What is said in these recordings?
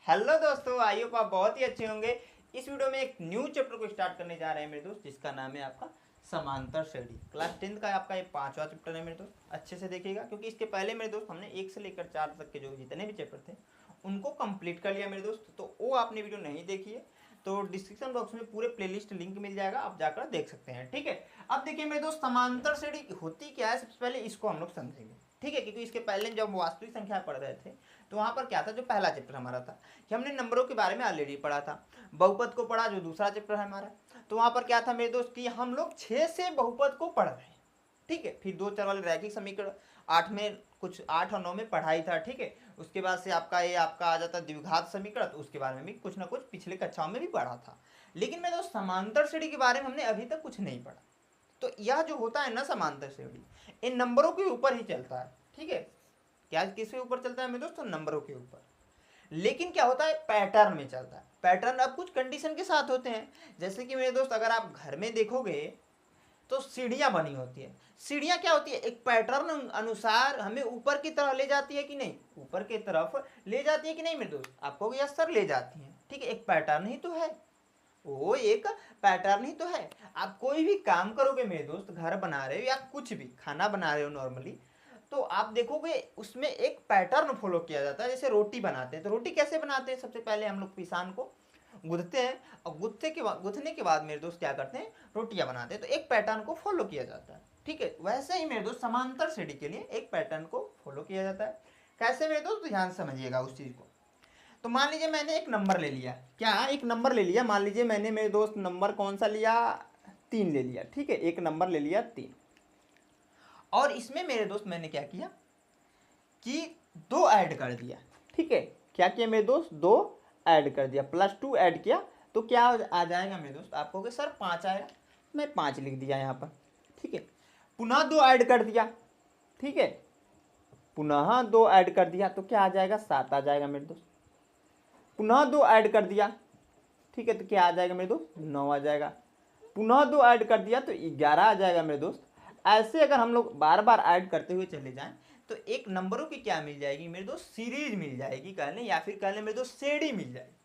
Hello दोस्तों, I hope आप बहुत ही अच्छे होंगे। इस वीडियो में एक न्यू चैप्टर को स्टार्ट करने जा रहे हैं मेरे दोस्त, जिसका नाम है आपका समांतर श्रेणी। क्लास 10th का आपका ये 5वां चैप्टर है मेरे दोस्त। अच्छे से देखिएगा क्योंकि इसके पहले मेरे दोस्त हमने 1 से लेकर 4 तक के जो जितने भी चैप्टर थे उनको कंप्लीट कर लिया मेरे दोस्त। तो वो आपने वीडियो नहीं देखी है तो डिस्क्रिप्शन बॉक्स में पूरे प्लेलिस्ट लिंक मिल जाएगा, आप जाकर देख सकते हैं। ठीक है, अब देखिए मेरे दोस्त, समांतर श्रेणी होती क्या है, सबसे पहले इसको हम लोग समझेंगे। ठीक है, क्योंकि इसके पहले जब वास्तविक संख्या पढ़ रहे थे तो वहां पर क्या था, जो पहला चैप्टर हमारा था कि हमने नंबरों के बारे में ऑलरेडी पढ़ा था। बहुपद को पढ़ा, जो दूसरा चैप्टर है हमारा। तो वहां पर क्या था मेरे दोस्त कि हम लोग 6 से बहुपद को पढ़ रहे हैं। ठीक है, फिर 2 4 वाले रैखिक समीकरण 8 में, कुछ 8 और 9 में पढ़ाई था। ठीक है, उसके बाद से आपका ये आपका आ जाता द्विघात समीकरण, तो उसके बारे में भी कुछ ना कुछ पिछले कक्षाओं में भी पढ़ा था। लेकिन मेरे दोस्त, समांतर श्रेणी के बारे में हमने अभी तक कुछ नहीं पढ़ा। तो यह जो होता है ना समांतर श्रेणी, इन नंबरों के ऊपर ही चलता है। ठीक है, क्या किसके ऊपर चलता है मेरे दोस्तों? नंबरों के ऊपर। लेकिन क्या होता है, पैटर्न में चलता है। पैटर्न अब कुछ कंडीशन के साथ होते हैं। जैसे कि मेरे दोस्त, अगर आप घर में देखोगे तो सीढ़ियां बनी होती है। सीढ़ियां क्या होती है, एक पैटर्न अनुसार हमें ऊपर की तरफ ले जाती है कि नहीं, ऊपर की तरफ ले जाती है कि नहीं मेरे दोस्त? आपको यस सर, ले जाती है। ठीक है, एक पैटर्न ही तो है, वो एक पैटर्न ही तो है। आप कोई भी काम करोगे मेरे दोस्त, घर बना रहे हो या कुछ भी खाना बना रहे हो नॉर्मली, तो आप देखोगे उसमें एक पैटर्न फॉलो किया जाता है। जैसे रोटी बनाते हैं, तो रोटी कैसे बनाते हैं? सबसे पहले हम लोग पिसान को गूंथते हैं, और गूंथने के बाद मेरे दोस्त क्या करते हैं, रोटियां बनाते हैं। तो एक पैटर्न को फॉलो किया जाता है। ठीक है, वैसे ही मेरे दोस्त समांतर श्रेणी के लिए एक पैटर्न को फॉलो किया जाता है। कैसे मेरे दोस्त? ध्यान समझिएगा उस चीज को। तो मान लीजिए मैंने एक नंबर ले लिया, क्या एक नंबर ले लिया, मान लीजिए मैंने मेरे दोस्त नंबर कौन सा लिया, 3 ले लिया। ठीक है, एक नंबर ले लिया 3। और इसमें मेरे दोस्त मैंने क्या किया कि 2 ऐड कर दिया। ठीक है, क्या किया मेरे दोस्त? 2 ऐड कर दिया, +2 ऐड किया। तो क्या आ जाएगा मेरे दोस्त? आप कहोगे सर 5 आएगा, मैं 5 लिख दिया यहाँ पर। ठीक है, पुनः 2 ऐड कर दिया। ठीक है, पुनः 2 ऐड कर दिया तो क्या आ जाएगा? 7 आ जाएगा मेरे दोस्त। पुनः 2 ऐड कर दिया। ठीक है, तो क्या आ जाएगा मेरे दोस्त? 9 आ जाएगा। पुनः 2 ऐड कर दिया तो 11 आ जाएगा मेरे दोस्त। ऐसे अगर हम लोग बार बार ऐड करते हुए चले जाएं तो एक नंबरों की क्या मिल जाएगी मेरे दोस्त? सीरीज मिल जाएगी कह लें, या फिर कह लें मेरे दोस्त श्रेणी मिल जाएगी।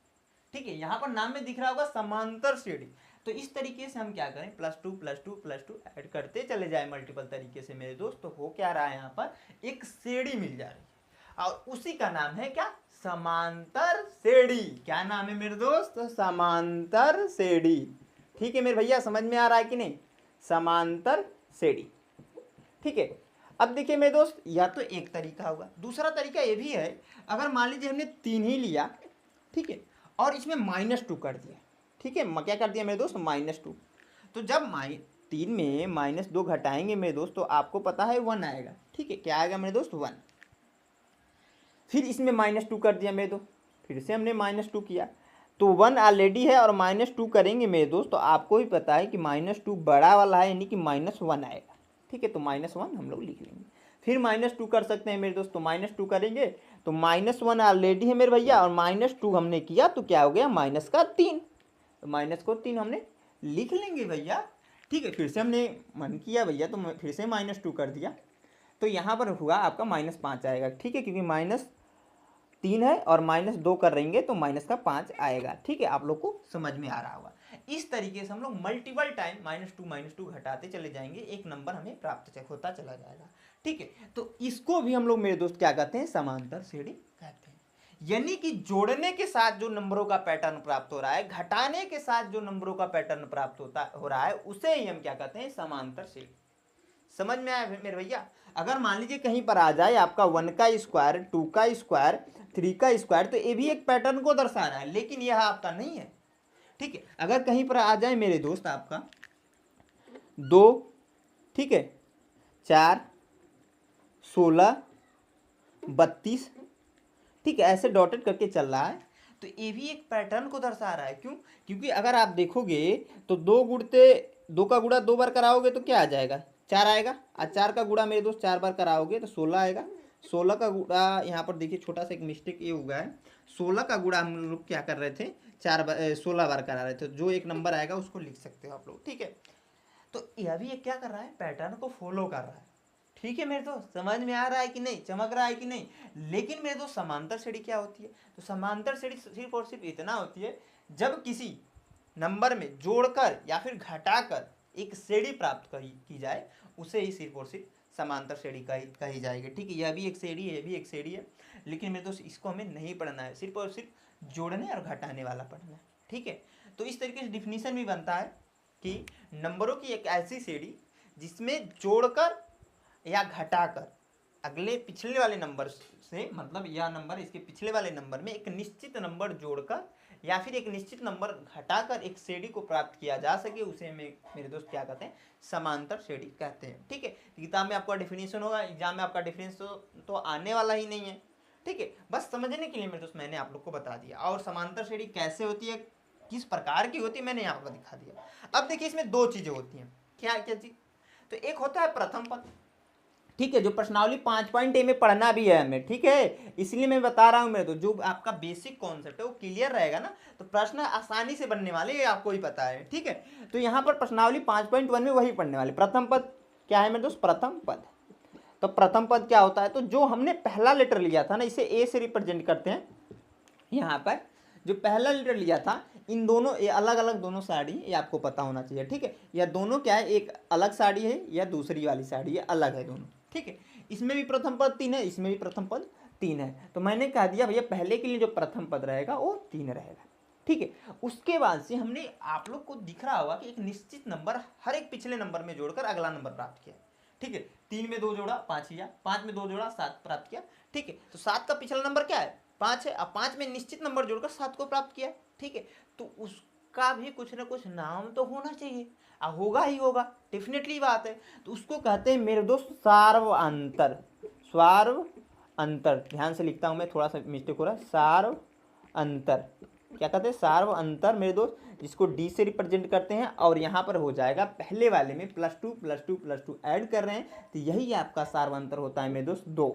ठीक है, यहाँ पर नाम में दिख रहा होगा समांतर श्रेणी। तो इस तरीके से हम क्या करें, +2 +2 +2 ऐड करते चले जाए मल्टीपल तरीके से मेरे दोस्त, तो हो क्या रहा है, यहाँ पर एक श्रेणी मिल जा रही है। और उसी का नाम है क्या? समांतर श्रेणी। क्या नाम है मेरे दोस्त? समांतर श्रेणी। ठीक है मेरे भैया, समझ में आ रहा है कि नहीं? समांतर श्रेणी। ठीक है, अब देखिए मेरे दोस्त, या तो एक तरीका होगा, दूसरा तरीका ये भी है। अगर मान लीजिए हमने 3 ही लिया, ठीक है, और इसमें -2 कर दिया। ठीक है, क्या कर दिया मेरे दोस्त? -2। तो जब 3 में -2 घटाएंगे मेरे दोस्त, तो आपको पता है 1 आएगा। ठीक है, क्या आएगा मेरे दोस्त? 1। फिर इसमें -2 कर दिया मेरे दोस्त, फिर से हमने -2 किया, तो 1 ऑलरेडी है और -2 करेंगे मेरे दोस्त, तो आपको भी पता है कि -2 बड़ा वाला है, यानी कि -1 आएगा। ठीक है, तो -1 हम लोग लिख लेंगे। फिर -2 कर सकते हैं मेरे दोस्त, तो -2 करेंगे तो -1 ऑलरेडी है मेरे भैया, और -2 हमने किया तो क्या हो गया? -3। तो -3 हमने लिख लेंगे भैया। ठीक है, फिर से हमने मन किया भैया तो फिर से -2 कर दिया, तो यहाँ पर हुआ आपका -5 आएगा। ठीक है, क्योंकि -3 है और -2 कर रहेंगे तो -5 आएगा। ठीक है, आप लोग को समझ में आ रहा होगा। इस तरीके से हम लोग मल्टीपल टाइम -2 घटाते चले जाएंगे, एक नंबर हमें प्राप्त होता चला जाएगा। ठीक है, तो इसको भी हम लोग मेरे दोस्त क्या कहते हैं? समांतर श्रेणी कहते हैं। यानी कि जोड़ने के साथ जो नंबरों का पैटर्न प्राप्त हो रहा है, घटाने के साथ जो नंबरों का पैटर्न प्राप्त हो रहा है, उसे ही हम क्या कहते हैं? समांतर श्रेणी। समझ में आया मेरे भैया? अगर मान लीजिए कहीं पर आ जाए आपका 1 का स्क्वायर, 2 का स्क्वायर, 3 का स्क्वायर, तो ये भी एक पैटर्न को दर्शा रहा है, लेकिन यह आपका नहीं है। ठीक है, अगर कहीं पर आ जाए मेरे दोस्त आपका 2, ठीक है, 4, 16, 32, ठीक है, ऐसे डॉटेड करके चल रहा है, तो ये भी एक पैटर्न को दर्शा रहा है। क्यों? क्योंकि अगर आप देखोगे तो 2 का गुणा 2 बार कराओगे तो क्या आ जाएगा? 4 आएगा, और 4 का गुणा मेरे दोस्त 4 बार कराओगे तो 16 आएगा। 16 का गुणा, यहाँ पर देखिए छोटा सा एक मिस्टेक ये हुआ है, 16 का गुणा हम लोग क्या कर रहे थे? 16 बार करा रहे थे। जो एक नंबर आएगा उसको लिख सकते हो आप लोग। ठीक है, तो यह भी एक क्या कर रहा है? पैटर्न को फॉलो कर रहा है। ठीक है मेरे दोस्त, समझ में आ रहा है कि नहीं, चमक रहा है कि नहीं। लेकिन मेरे दोस्त समांतर श्रेणी क्या होती है, तो समांतर श्रेणी सिर्फ और सिर्फ इतना होती है जब किसी नंबर में जोड़कर या फिर घटाकर एक श्रेणी प्राप्त की जाए, उसे ही सिर्फ और सिर्फ समांतर श्रेणी कही जाएगी। ठीक है, यह भी एक श्रेणी है, यह भी एक श्रेणी है, लेकिन मेरे दोस्त इसको हमें नहीं पढ़ना है, सिर्फ और सिर्फ जोड़ने और घटाने वाला पढ़ना है। ठीक है, तो इस तरीके से डिफिनीशन भी बनता है कि नंबरों की एक ऐसी श्रेणी जिसमें जोड़कर या घटाकर अगले पिछले वाले नंबर से, मतलब यह नंबर इसके पिछले वाले नंबर में एक निश्चित नंबर जोड़कर या फिर एक निश्चित नंबर घटाकर एक श्रेणी को प्राप्त किया जा सके, उसे मेरे दोस्त क्या कहते हैं, समांतर श्रेणी कहते हैं। ठीक है, किताब में आपका डेफिनेशन होगा, एग्जाम में आपका डेफिनेशन तो आने वाला ही नहीं है। ठीक है, बस समझने के लिए मेरे दोस्त मैंने आप लोग को बता दिया, और समांतर श्रेणी कैसे होती है, किस प्रकार की होती है, मैंने यहाँ पर दिखा दिया। अब देखिए इसमें दो चीजें होती हैं, क्या क्या चीज, तो एक होता है प्रथम पद। ठीक है, जो प्रश्नावली 5.a में पढ़ना भी है हमें, ठीक है, इसलिए मैं बता रहा हूं मेरे तो, जो आपका बेसिक कॉन्सेप्ट है वो क्लियर रहेगा ना, तो प्रश्न आसानी से बनने वाले, ये आपको ही पता है। ठीक है, तो यहाँ पर प्रश्नावली 5.1 में वही पढ़ने वाले, प्रथम पद क्या है मेरे दोस्त, प्रथम पद। तो प्रथम पद क्या होता है, तो जो हमने पहला लेटर लिया था ना, इसे ए से रिप्रेजेंट करते हैं। यहाँ पर जो पहला लेटर लिया था, इन दोनों ये अलग अलग दोनों साड़ी, ये आपको पता होना चाहिए। ठीक है, या दोनों क्या है, एक अलग साड़ी है या दूसरी वाली साड़ी है, अलग है दोनों। ठीक है, इसमें भी प्रथम पद 3 है, इसमें भी प्रथम पद 3 है, तो मैंने कह दिया भैया पहले के लिए जो प्रथम पद रहेगा वो 3 रहेगा। ठीक है, उसके बाद से हमने आप लोग को दिख रहा होगा कि एक निश्चित नंबर हर एक पिछले नंबर में जोड़कर अगला नंबर प्राप्त किया। ठीक है, 3 में 2 जोड़ा 5 किया, 5 में 2 जोड़ा 7 प्राप्त किया। ठीक है, तो 7 का पिछला नंबर क्या है, 5 है, अब 5 में निश्चित नंबर जोड़कर 7 को प्राप्त किया। ठीक है, तो उसका भी कुछ ना कुछ नाम तो होना चाहिए, होगा ही होगा, डेफिनेटली बात है, तो उसको कहते हैं मेरे दोस्त सार्व अंतर। स्वार्व अंतर, ध्यान से लिखता हूं मैं, थोड़ा सा मिस्टेक हो रहा है, सार्व अंतर क्या कहते हैं, सार्व अंतर मेरे दोस्त, जिसको डी से रिप्रेजेंट करते हैं, और यहाँ पर हो जाएगा पहले वाले में +2 +2 +2 ऐड कर रहे हैं, तो यही आपका सार्व अंतर होता है मेरे दोस्त 2।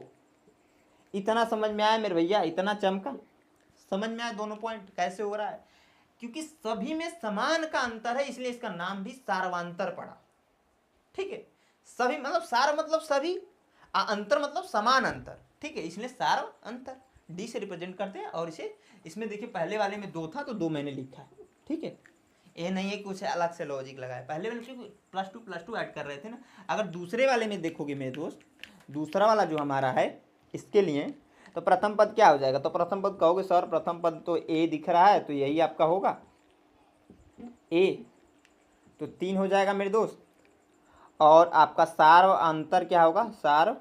इतना समझ में आया मेरे भैया, इतना चमका, समझ में आया दोनों पॉइंट कैसे हो रहा है, क्योंकि सभी में समान का अंतर है, इसलिए इसका नाम भी सार्वांतर पड़ा। ठीक है, सभी मतलब सार मतलब सभी, अंतर मतलब समान अंतर। ठीक है, इसलिए सार्व अंतर डी से रिप्रेजेंट करते हैं, और इसे इसमें देखिए पहले वाले में 2 था तो 2 मैंने लिखा है। ठीक है, ये नहीं है कि कुछ अलग से लॉजिक लगाया, पहले वाले +2 ऐड कर रहे थे ना। अगर दूसरे वाले में देखोगे मेरे दोस्त, दूसरा वाला जो हमारा है इसके लिए, तो प्रथम पद क्या हो जाएगा, तो प्रथम पद कहोगे सर प्रथम पद तो ए दिख रहा है, तो यही आपका होगा ए, तो 3 हो जाएगा मेरे दोस्त। और आपका सार्व अंतर क्या होगा, सार्व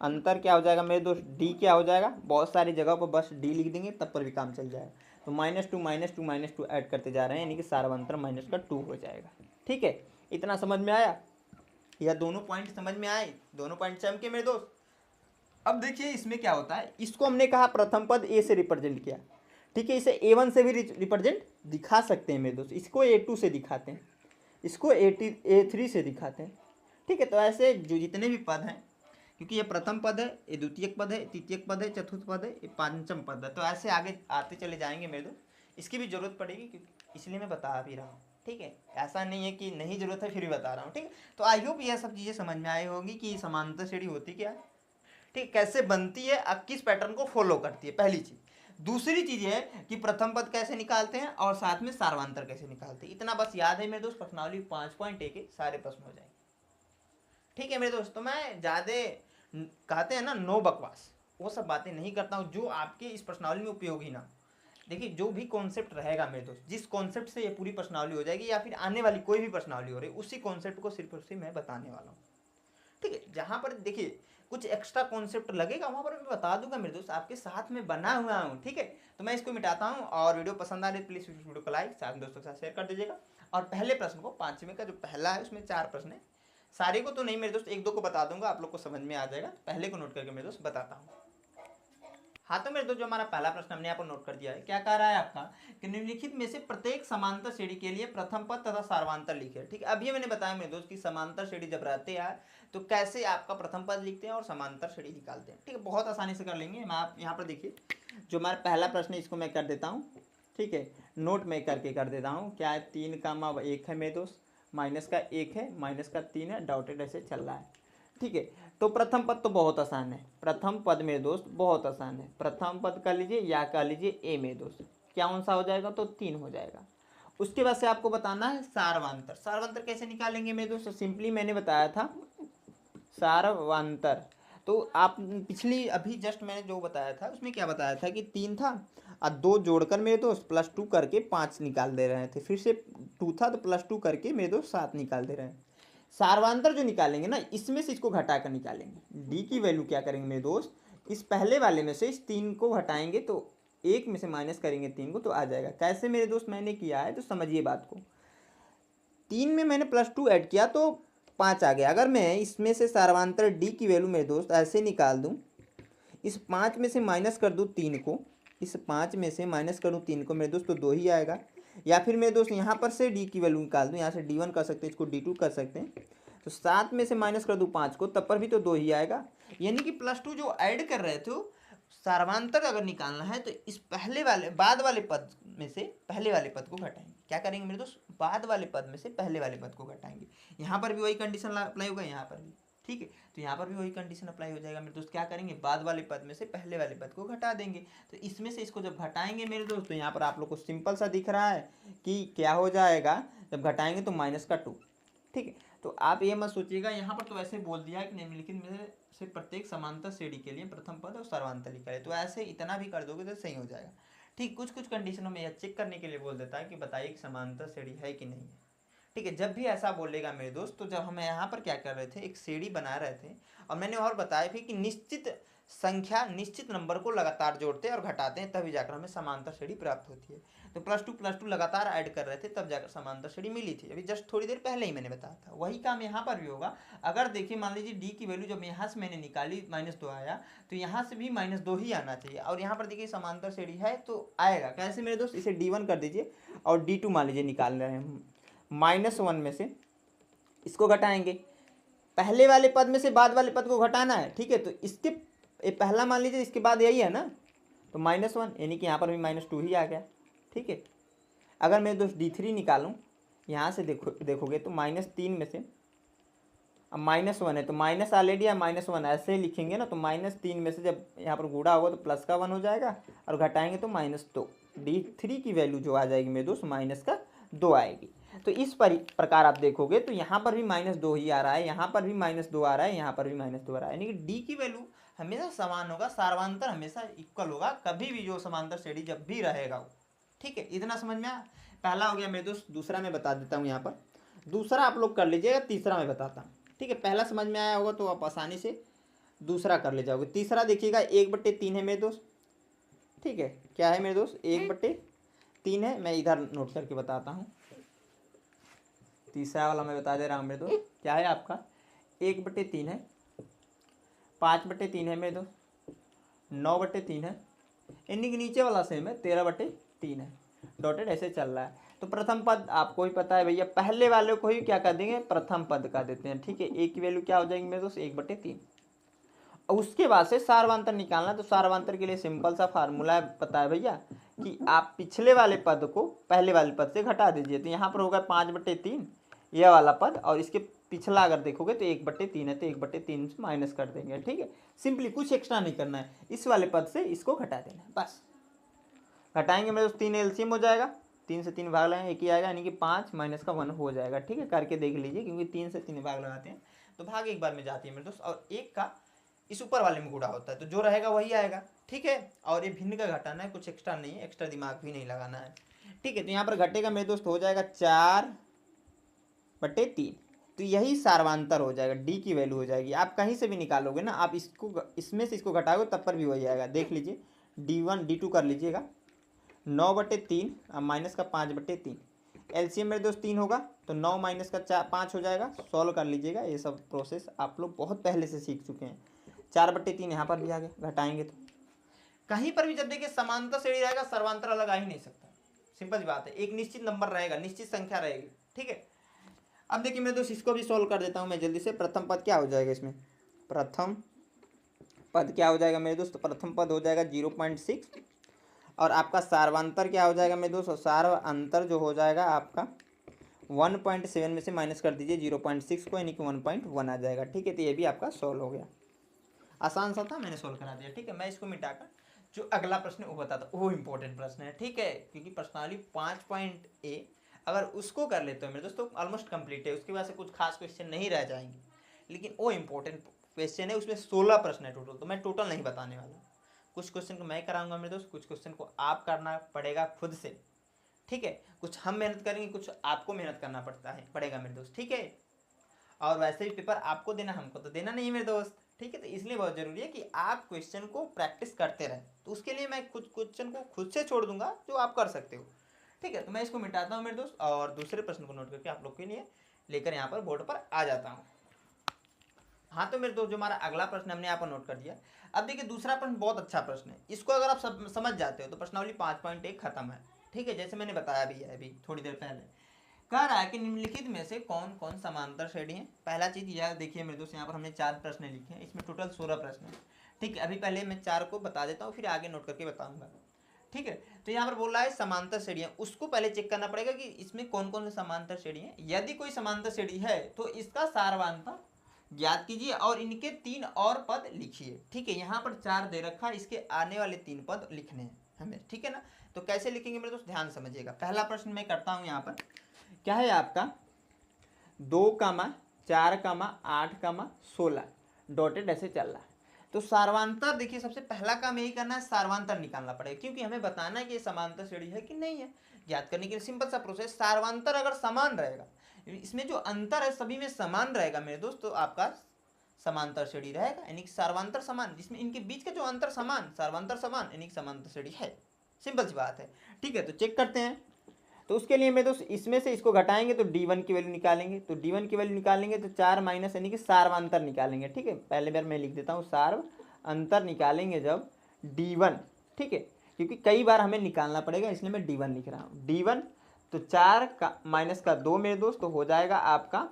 अंतर क्या हो जाएगा मेरे दोस्त, डी क्या हो जाएगा, बहुत सारी जगह पर बस डी लिख देंगे तब पर भी काम चल जाएगा। तो -2 ऐड करते जा रहे हैं, यानी कि सार्व अंतर -2 हो जाएगा। ठीक है, इतना समझ में आया, या दोनों पॉइंट समझ में आए, दोनों पॉइंट चमके मेरे दोस्त। अब देखिए इसमें क्या होता है, इसको हमने कहा प्रथम पद ए से रिप्रेजेंट किया। ठीक है, इसे A1 से भी रिप्रेजेंट दिखा सकते हैं मेरे दोस्त, इसको A2 से दिखाते हैं, इसको A3 से दिखाते हैं। ठीक है, तो ऐसे जो जितने भी पद हैं, क्योंकि ये प्रथम पद है, ये द्वितीयक पद है, तृतीयक पद है, चतुर्थ पद है, ये पंचम पद है, तो ऐसे आगे आते चले जाएंगे मेरे दोस्त। इसकी भी जरूरत पड़ेगी, क्योंकि इसलिए मैं बता भी रहा हूँ। ठीक है, ऐसा नहीं है कि नहीं जरूरत है फिर भी बता रहा हूँ। ठीक है, तो आई होप यह सब चीज़ें समझ में आई होंगी कि समांतर श्रेणी होती क्या है, ठीक, कैसे बनती है, अब किस पैटर्न को फॉलो करती है, पहली चीज। दूसरी चीज है कि प्रथम पद कैसे निकालते हैं और साथ में सार्वांतर कैसे निकालते हैं, इतना बस याद है मेरे दोस्त, प्रश्नावली 5.1 के सारे प्रश्न हो जाएंगे। ठीक है मेरे दोस्त, तो मैं ज्यादा कहते हैं ना नो बकवास, वो सब बातें नहीं करता हूँ जो आपके इस प्रश्नावली में उपयोगी ना। देखिए जो भी कॉन्सेप्ट रहेगा मेरे दोस्त, जिस कॉन्सेप्ट से ये पूरी प्रश्नावली हो जाएगी या फिर आने वाली कोई भी प्रश्नावली हो रही है, उसी कॉन्सेप्ट को सिर्फ और सिर्फ मैं बताने वाला हूँ। ठीक है, जहाँ पर देखिए कुछ एक्स्ट्रा कॉन्सेप्ट लगेगा वहाँ पर मैं बता दूंगा मेरे दोस्त, आपके साथ में बना हुआ हूँ। ठीक है, तो मैं इसको मिटाता हूँ, और वीडियो पसंद आ रही है प्लीज़ इस वीडियो को लाइक साथ दोस्तों के साथ शेयर कर दीजिएगा। और पहले प्रश्न को 5वें का जो पहला है उसमें 4 प्रश्न है, सारे को तो नहीं मेरे दोस्त, 1-2 को बता दूंगा, आप लोग को समझ में आ जाएगा। पहले को नोट करके मेरे दोस्त बताता हूँ। हाँ, तो मेरे दोस्त जो हमारा पहला प्रश्न हमने यहाँ पर नोट कर दिया है, क्या कह रहा है आपका कि निम्नलिखित में से प्रत्येक समांतर श्रेणी के लिए प्रथम पद तथा सार्वांतर लिखे। ठीक है, अब ये मैंने बताया मेरे दोस्त कि समांतर श्रेणी जब रहते हैं तो कैसे आपका प्रथम पद लिखते हैं और समांतर श्रेणी निकालते हैं। ठीक है, बहुत आसानी से कर लेंगे। मैं आप यहाँ पर देखिए जो हमारा पहला प्रश्न है इसको मैं कर देता हूँ। ठीक है, नोट में करके कर देता हूँ, क्या है 3,1 है मेरे दोस्त, -1 है, -3 है, डॉटेड ऐसे चल रहा है। ठीक है, तो प्रथम पद तो बहुत आसान है, प्रथम पद मेरे दोस्त बहुत आसान है। प्रथम पद कर लीजिए या कर लीजिए ए मेरे दोस्त, क्या कौन सा हो जाएगा, तो 3 हो जाएगा। उसके बाद से आपको बताना है सार्वंतर। सार्वंतर कैसे निकालेंगे मेरे दोस्त, सिंपली मैंने बताया था सार्वंतर। तो आप पिछली अभी जस्ट मैंने जो बताया था उसमें क्या बताया था कि 3 था और 2 जोड़कर मेरे दोस्त +2 करके 5 निकाल दे रहे थे, फिर से 2 था तो +2 करके मेरे दोस्त 7 निकाल दे रहे हैं। सार्वांतर जो निकालेंगे ना, इसमें से इसको घटा कर निकालेंगे। डी की वैल्यू क्या करेंगे मेरे दोस्त, इस पहले वाले में से इस 3 को घटाएंगे तो 1 में से माइनस करेंगे 3 को तो आ जाएगा। कैसे मेरे दोस्त मैंने किया है तो समझिए बात को। 3 में मैंने +2 ऐड किया तो 5 आ गया। अगर मैं इसमें से सार्वांतर डी की वैल्यू मेरे दोस्त ऐसे निकाल दूं, इस 5 में से माइनस कर दूं 3 को, इस 5 में से माइनस करूं 3 को मेरे दोस्त तो 2 ही आएगा। या फिर मेरे दोस्त यहाँ पर से डी की वैल्यू निकाल दूं, यहाँ से D1 कर सकते हैं, इसको D2 कर सकते हैं। तो 7 में से माइनस कर दूं 5 को, तब पर भी तो 2 ही आएगा। यानी कि +2 जो ऐड कर रहे थे सार्वांतर अगर निकालना है तो इस पहले वाले बाद वाले पद में से पहले वाले पद को घटाएंगे। क्या करेंगे मेरे दोस्त, बाद वाले पद में से पहले वाले पद को घटाएंगे। यहाँ पर भी वही कंडीशन अप्लाई होगा, यहाँ पर भी ठीक है, तो यहाँ पर भी वही कंडीशन अप्लाई हो जाएगा मेरे दोस्त। क्या करेंगे, बाद वाले पद में से पहले वाले पद को घटा देंगे। तो इसमें से इसको जब घटाएंगे मेरे दोस्त तो यहाँ पर आप लोग को सिंपल सा दिख रहा है कि क्या हो जाएगा, जब घटाएंगे तो -2। ठीक है, तो आप ये मत सोचिएगा यहाँ पर तो ऐसे बोल दिया कि निम्नलिखित में से प्रत्येक समांतर श्रेणी के लिए प्रथम पद और सर्वांतर लिखा है, तो ऐसे इतना भी कर दोगे तो सही हो जाएगा। ठीक, कुछ कुछ कंडीशनों में यह चेक करने के लिए बोल देता है कि बताइए कि समांतर श्रेणी है कि नहीं है। ठीक है, जब भी ऐसा बोलेगा मेरे दोस्त, तो जब हम यहाँ पर क्या कर रहे थे, एक श्रेणी बना रहे थे और मैंने और बताया भी कि निश्चित संख्या निश्चित नंबर को लगातार जोड़ते हैं और घटाते हैं तभी जाकर हमें समांतर श्रेणी प्राप्त होती है। तो +2 लगातार ऐड कर रहे थे तब जाकर समांतर श्रेणी मिली थी। अभी जस्ट थोड़ी देर पहले ही मैंने बताया था, वही काम यहाँ पर भी होगा। अगर देखिए मान लीजिए डी की वैल्यू जब यहाँ से मैंने निकाली -2 आया, तो यहाँ से भी -2 ही आना चाहिए। और यहाँ पर देखिए समांतर श्रेणी है तो आएगा। कैसे मेरे दोस्त, इसे D1 कर दीजिए और D2 मान लीजिए निकाल रहे हैं हम। -1 में से इसको घटाएंगे, पहले वाले पद में से बाद वाले पद को घटाना है। ठीक है, तो इसके पहला मान लीजिए, इसके बाद यही है ना, तो -1 यानी कि यहाँ पर भी -2 ही आ गया। ठीक है, अगर मैं दोस्त D3 निकालूं, यहाँ से देखोगे तो -3 में से अब -1 है तो माइनस ऑलरेडी या -1 ऐसे ही लिखेंगे ना, तो -3 में से जब यहाँ पर गुणा होगा तो प्लस का 1 हो जाएगा और घटाएंगे तो -2। D3 की वैल्यू जो आ जाएगी मेरे दोस्त -2 आएगी। तो इस प्रकार आप देखोगे तो यहाँ पर भी -2 ही आ रहा है, यहाँ पर भी -2 आ रहा है, यहाँ पर भी -2 आ रहा है, यानी कि डी की वैल्यू हमेशा समान होगा, सार्वांतर हमेशा इक्वल होगा, कभी भी जो समांतर श्रेणी जब भी रहेगा वो। ठीक है, इतना समझ में आया। पहला हो गया मेरे दोस्त, दूसरा मैं बता देता हूँ यहाँ पर, दूसरा आप लोग कर लीजिएगा, तीसरा मैं बताता हूँ। ठीक है, पहला समझ में आया होगा तो आप आसानी से दूसरा कर ले जाओगे। तीसरा देखिएगा 1/3 है मेरे दोस्त। ठीक है, क्या है मेरे दोस्त, 1/3 है। मैं इधर नोट करके बताता हूँ, तीसरा वाला मैं बता दे रहा हूँ मेरे दोस्त, क्या है आपका 1/3 है, 5/3 है मेरे दोस्त, 9/3 है, यानी कि नीचे वाला सेम है 13/3 है, डॉटेड ऐसे चल रहा है। तो प्रथम पद आपको ही पता है भैया, पहले वाले को ही क्या कर देंगे, प्रथम पद का देते हैं। ठीक है, ए की वैल्यू क्या हो जाएगी मेरे दोस्त, 1/3। और उसके बाद से सार्वांतर निकालना, तो सार्वांतर के लिए सिंपल सा फार्मूला पता है भैया कि आप पिछले वाले पद को पहले वाले पद से घटा दीजिए। तो यहाँ पर होगा 5/3 यह वाला पद, और इसके पिछला अगर देखोगे तो 1/3 है, तो 1/3 से माइनस कर देंगे। ठीक है, सिंपली कुछ एक्स्ट्रा नहीं करना है, इस वाले पद से इसको घटा देना है बस। घटाएंगे मेरे दोस्त 3 LCM हो जाएगा, 3 से 3 भाग लगाएंगे 1 ही आएगा, यानी कि 5 - का 1 हो जाएगा। ठीक है, करके देख लीजिए, क्योंकि 3 से 3 भाग लगाते हैं तो भाग एक बार में जाती है मेरे दोस्त, और एक का इस ऊपर वाले में गुणा होता है, तो जो रहेगा वही आएगा। ठीक है, और ये भिन्न का घटाना है, कुछ एक्स्ट्रा नहीं है, एक्स्ट्रा दिमाग भी नहीं लगाना है। ठीक है, तो यहाँ पर घटेगा मेरे दोस्त हो जाएगा 4/3, तो यही सार्वांतर हो जाएगा, डी की वैल्यू हो जाएगी। आप कहीं से भी निकालोगे ना, आप इसको इसमें से इसको घटाओगे तब पर भी वही आएगा। देख लीजिए, D1 D2 कर लीजिएगा, 9/3 माइनस का 5/3, LCM मेरे दोस्त 3 होगा, तो 9 - का 5 हो जाएगा। सॉल्व कर लीजिएगा, ये सब प्रोसेस आप लोग बहुत पहले से सीख चुके हैं। 4/3 यहाँ पर भी आ गया, घटाएंगे तो कहीं पर भी जब देखिए समांतर श्रेणी रहेगा, सर्वांतर अलग आ ही नहीं सकता। सिंपल सी बात है, एक निश्चित नंबर रहेगा, निश्चित संख्या रहेगी। ठीक है, अब देखिए मेरे दोस्त इसको भी सॉल्व कर देता हूँ मैं जल्दी से। प्रथम पद क्या हो जाएगा इसमें, प्रथम पद क्या हो जाएगा मेरे दोस्त, प्रथम पद हो जाएगा 0.6, और आपका सार्वांतर क्या हो जाएगा मेरे दोस्त, सार्वांतर जो हो जाएगा आपका 1.7 में से माइनस कर दीजिए 0.6 को, यानी कि 1.1 आ जाएगा। ठीक है, तो ये भी आपका सॉल्व हो गया। आसान सा था, मैंने सॉल्व करा दिया। ठीक है, मैं इसको मिटाकर जो अगला प्रश्न वो बताता, वो इंपॉर्टेंट प्रश्न है। ठीक है, क्योंकि प्रश्नावली 5.A अगर उसको कर लेते हो मेरे दोस्तों ऑलमोस्ट कंप्लीट है, उसके बाद से कुछ खास क्वेश्चन नहीं रह जाएंगे, लेकिन वो इंपॉर्टेंट क्वेश्चन है, उसमें 16 प्रश्न है टोटल, तो मैं टोटल नहीं बताने वाला। कुछ क्वेश्चन को मैं कराऊंगा मेरे दोस्त, कुछ क्वेश्चन को आप करना पड़ेगा खुद से। ठीक है, कुछ हम मेहनत करेंगे, कुछ आपको मेहनत करना पड़ेगा मेरे दोस्त। ठीक है, और वैसे भी पेपर आपको देना, हमको तो देना नहीं है मेरे दोस्त। ठीक है, तो इसलिए बहुत जरूरी है कि आप क्वेश्चन को प्रैक्टिस करते रहें। तो उसके लिए मैं कुछ क्वेश्चन को खुद से छोड़ दूंगा जो आप कर सकते हो। ठीक है, तो मैं इसको मिटाता हूँ मेरे दोस्त, और दूसरे प्रश्न को नोट करके आप लोग के लिए लेकर यहाँ पर बोर्ड पर आ जाता हूँ। हाँ, तो मेरे दोस्त जो हमारा अगला प्रश्न हमने यहाँ पर नोट कर दिया। अब देखिए दूसरा प्रश्न बहुत अच्छा प्रश्न है, इसको अगर आप समझ जाते हो तो प्रश्नावली 5.1 खत्म है। ठीक है, जैसे मैंने बताया भी है अभी थोड़ी देर पहले। कह रहा है कि निम्नलिखित में से कौन कौन समांतर श्रेणी है। पहला चीज यह देखिए मेरे दोस्त, यहाँ पर हमने 4 प्रश्न लिखे हैं, इसमें टोटल 16 प्रश्न है। ठीक है, अभी पहले मैं 4 को बता देता हूँ, फिर आगे नोट करके बताऊंगा। ठीक है, तो यहाँ पर बोल रहा है समांतर श्रेणियां, उसको पहले चेक करना पड़ेगा कि इसमें कौन कौन से समांतर श्रेणी है। यदि कोई समांतर श्रेणी है तो इसका सारवांतर ज्ञात कीजिए और इनके 3 और पद लिखिए। ठीक है, यहाँ पर 4 दे रखा है, इसके आने वाले 3 पद लिखने हैं हमें। ठीक है ना, तो कैसे लिखेंगे मेरे दोस्त ध्यान समझिएगा। पहला प्रश्न मैं करता हूँ, यहाँ पर क्या है आपका 2,4,8,16 डॉटेड ऐसे चल रहा है। तो सारवांतर देखिए, सबसे पहला काम यही करना है, सारवांतर निकालना पड़ेगा, क्योंकि हमें बताना है कि ये समांतर श्रेणी है कि नहीं है। ज्ञात करने के लिए सिंपल सा प्रोसेस, सारवांतर अगर समान रहेगा, इसमें जो अंतर है सभी में समान रहेगा मेरे दोस्त, तो आपका समांतर श्रेणी रहेगा, यानी कि सारवांतर समान, जिसमें इनके बीच का जो अंतर समान, सारवांतर समान, यानी कि समांतर श्रेणी है। सिंपल सी बात है। ठीक है, तो चेक करते हैं। तो उसके लिए मैं दोस्त इसमें से इसको घटाएंगे तो d1 की वैल्यू निकालेंगे, तो d1 की वैल्यू निकालेंगे तो 4 माइनस यानी कि सार्वांतर निकालेंगे। ठीक है, पहले बार मैं लिख देता हूँ, सार्वांतर निकालेंगे जब d1। ठीक है, क्योंकि कई बार हमें निकालना पड़ेगा, इसलिए मैं d1 लिख रहा हूँ। d1 तो 4 का माइनस का 2 मेरे दोस्त, तो हो जाएगा आपका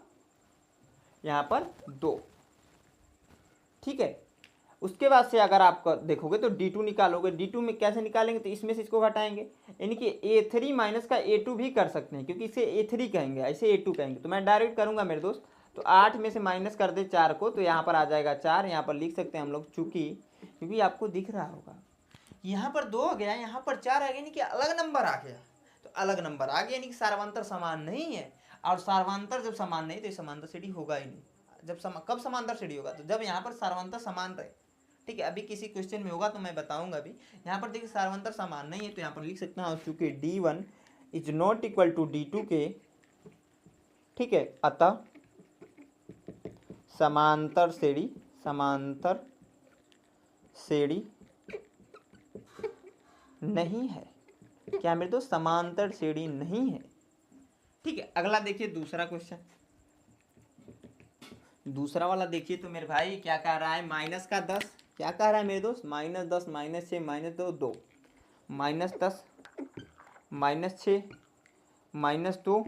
यहाँ पर 2। ठीक है, उसके बाद से अगर आप देखोगे तो d2 निकालोगे। d2 में कैसे निकालेंगे, तो इसमें से इसको घटाएंगे, यानी कि a3 माइनस का a2 भी कर सकते हैं, क्योंकि इसे a3 कहेंगे, ऐसे a2 कहेंगे। तो मैं डायरेक्ट करूंगा मेरे दोस्त, तो 8 में से माइनस कर दे 4 को, तो यहाँ पर आ जाएगा 4। यहाँ पर लिख सकते हैं हम लोग, चूंकि क्योंकि आपको दिख रहा होगा यहाँ पर 2 आ गया, यहाँ पर 4 आ गया, यानी कि अलग नंबर आ गया। तो अलग नंबर आ गया यानी कि सार्वांतर समान नहीं है, और सार्वांतर जब समान नहीं तो समांतर श्रेणी होगा ही नहीं। कब समांतर श्रेणी होगा, तो जब यहाँ पर सार्वांतर समान रहे। ठीक है, अभी किसी क्वेश्चन में होगा तो मैं बताऊंगा। अभी यहाँ पर देखिए सार्वंतर समान नहीं है, तो यहाँ पर लिख सकते हैं चूंकि d1 is not equal to d2 के। ठीक है, अतः समांतर श्रेणी नहीं है। क्या मेरे दोस्त, समांतर श्रेणी नहीं है। ठीक है, अगला देखिए दूसरा क्वेश्चन, दूसरा वाला देखिए। तो मेरे भाई क्या कह रहा है, -10 क्या कह रहा है मेरे दोस्त, -10 -6 -2 2 -10 -6 -2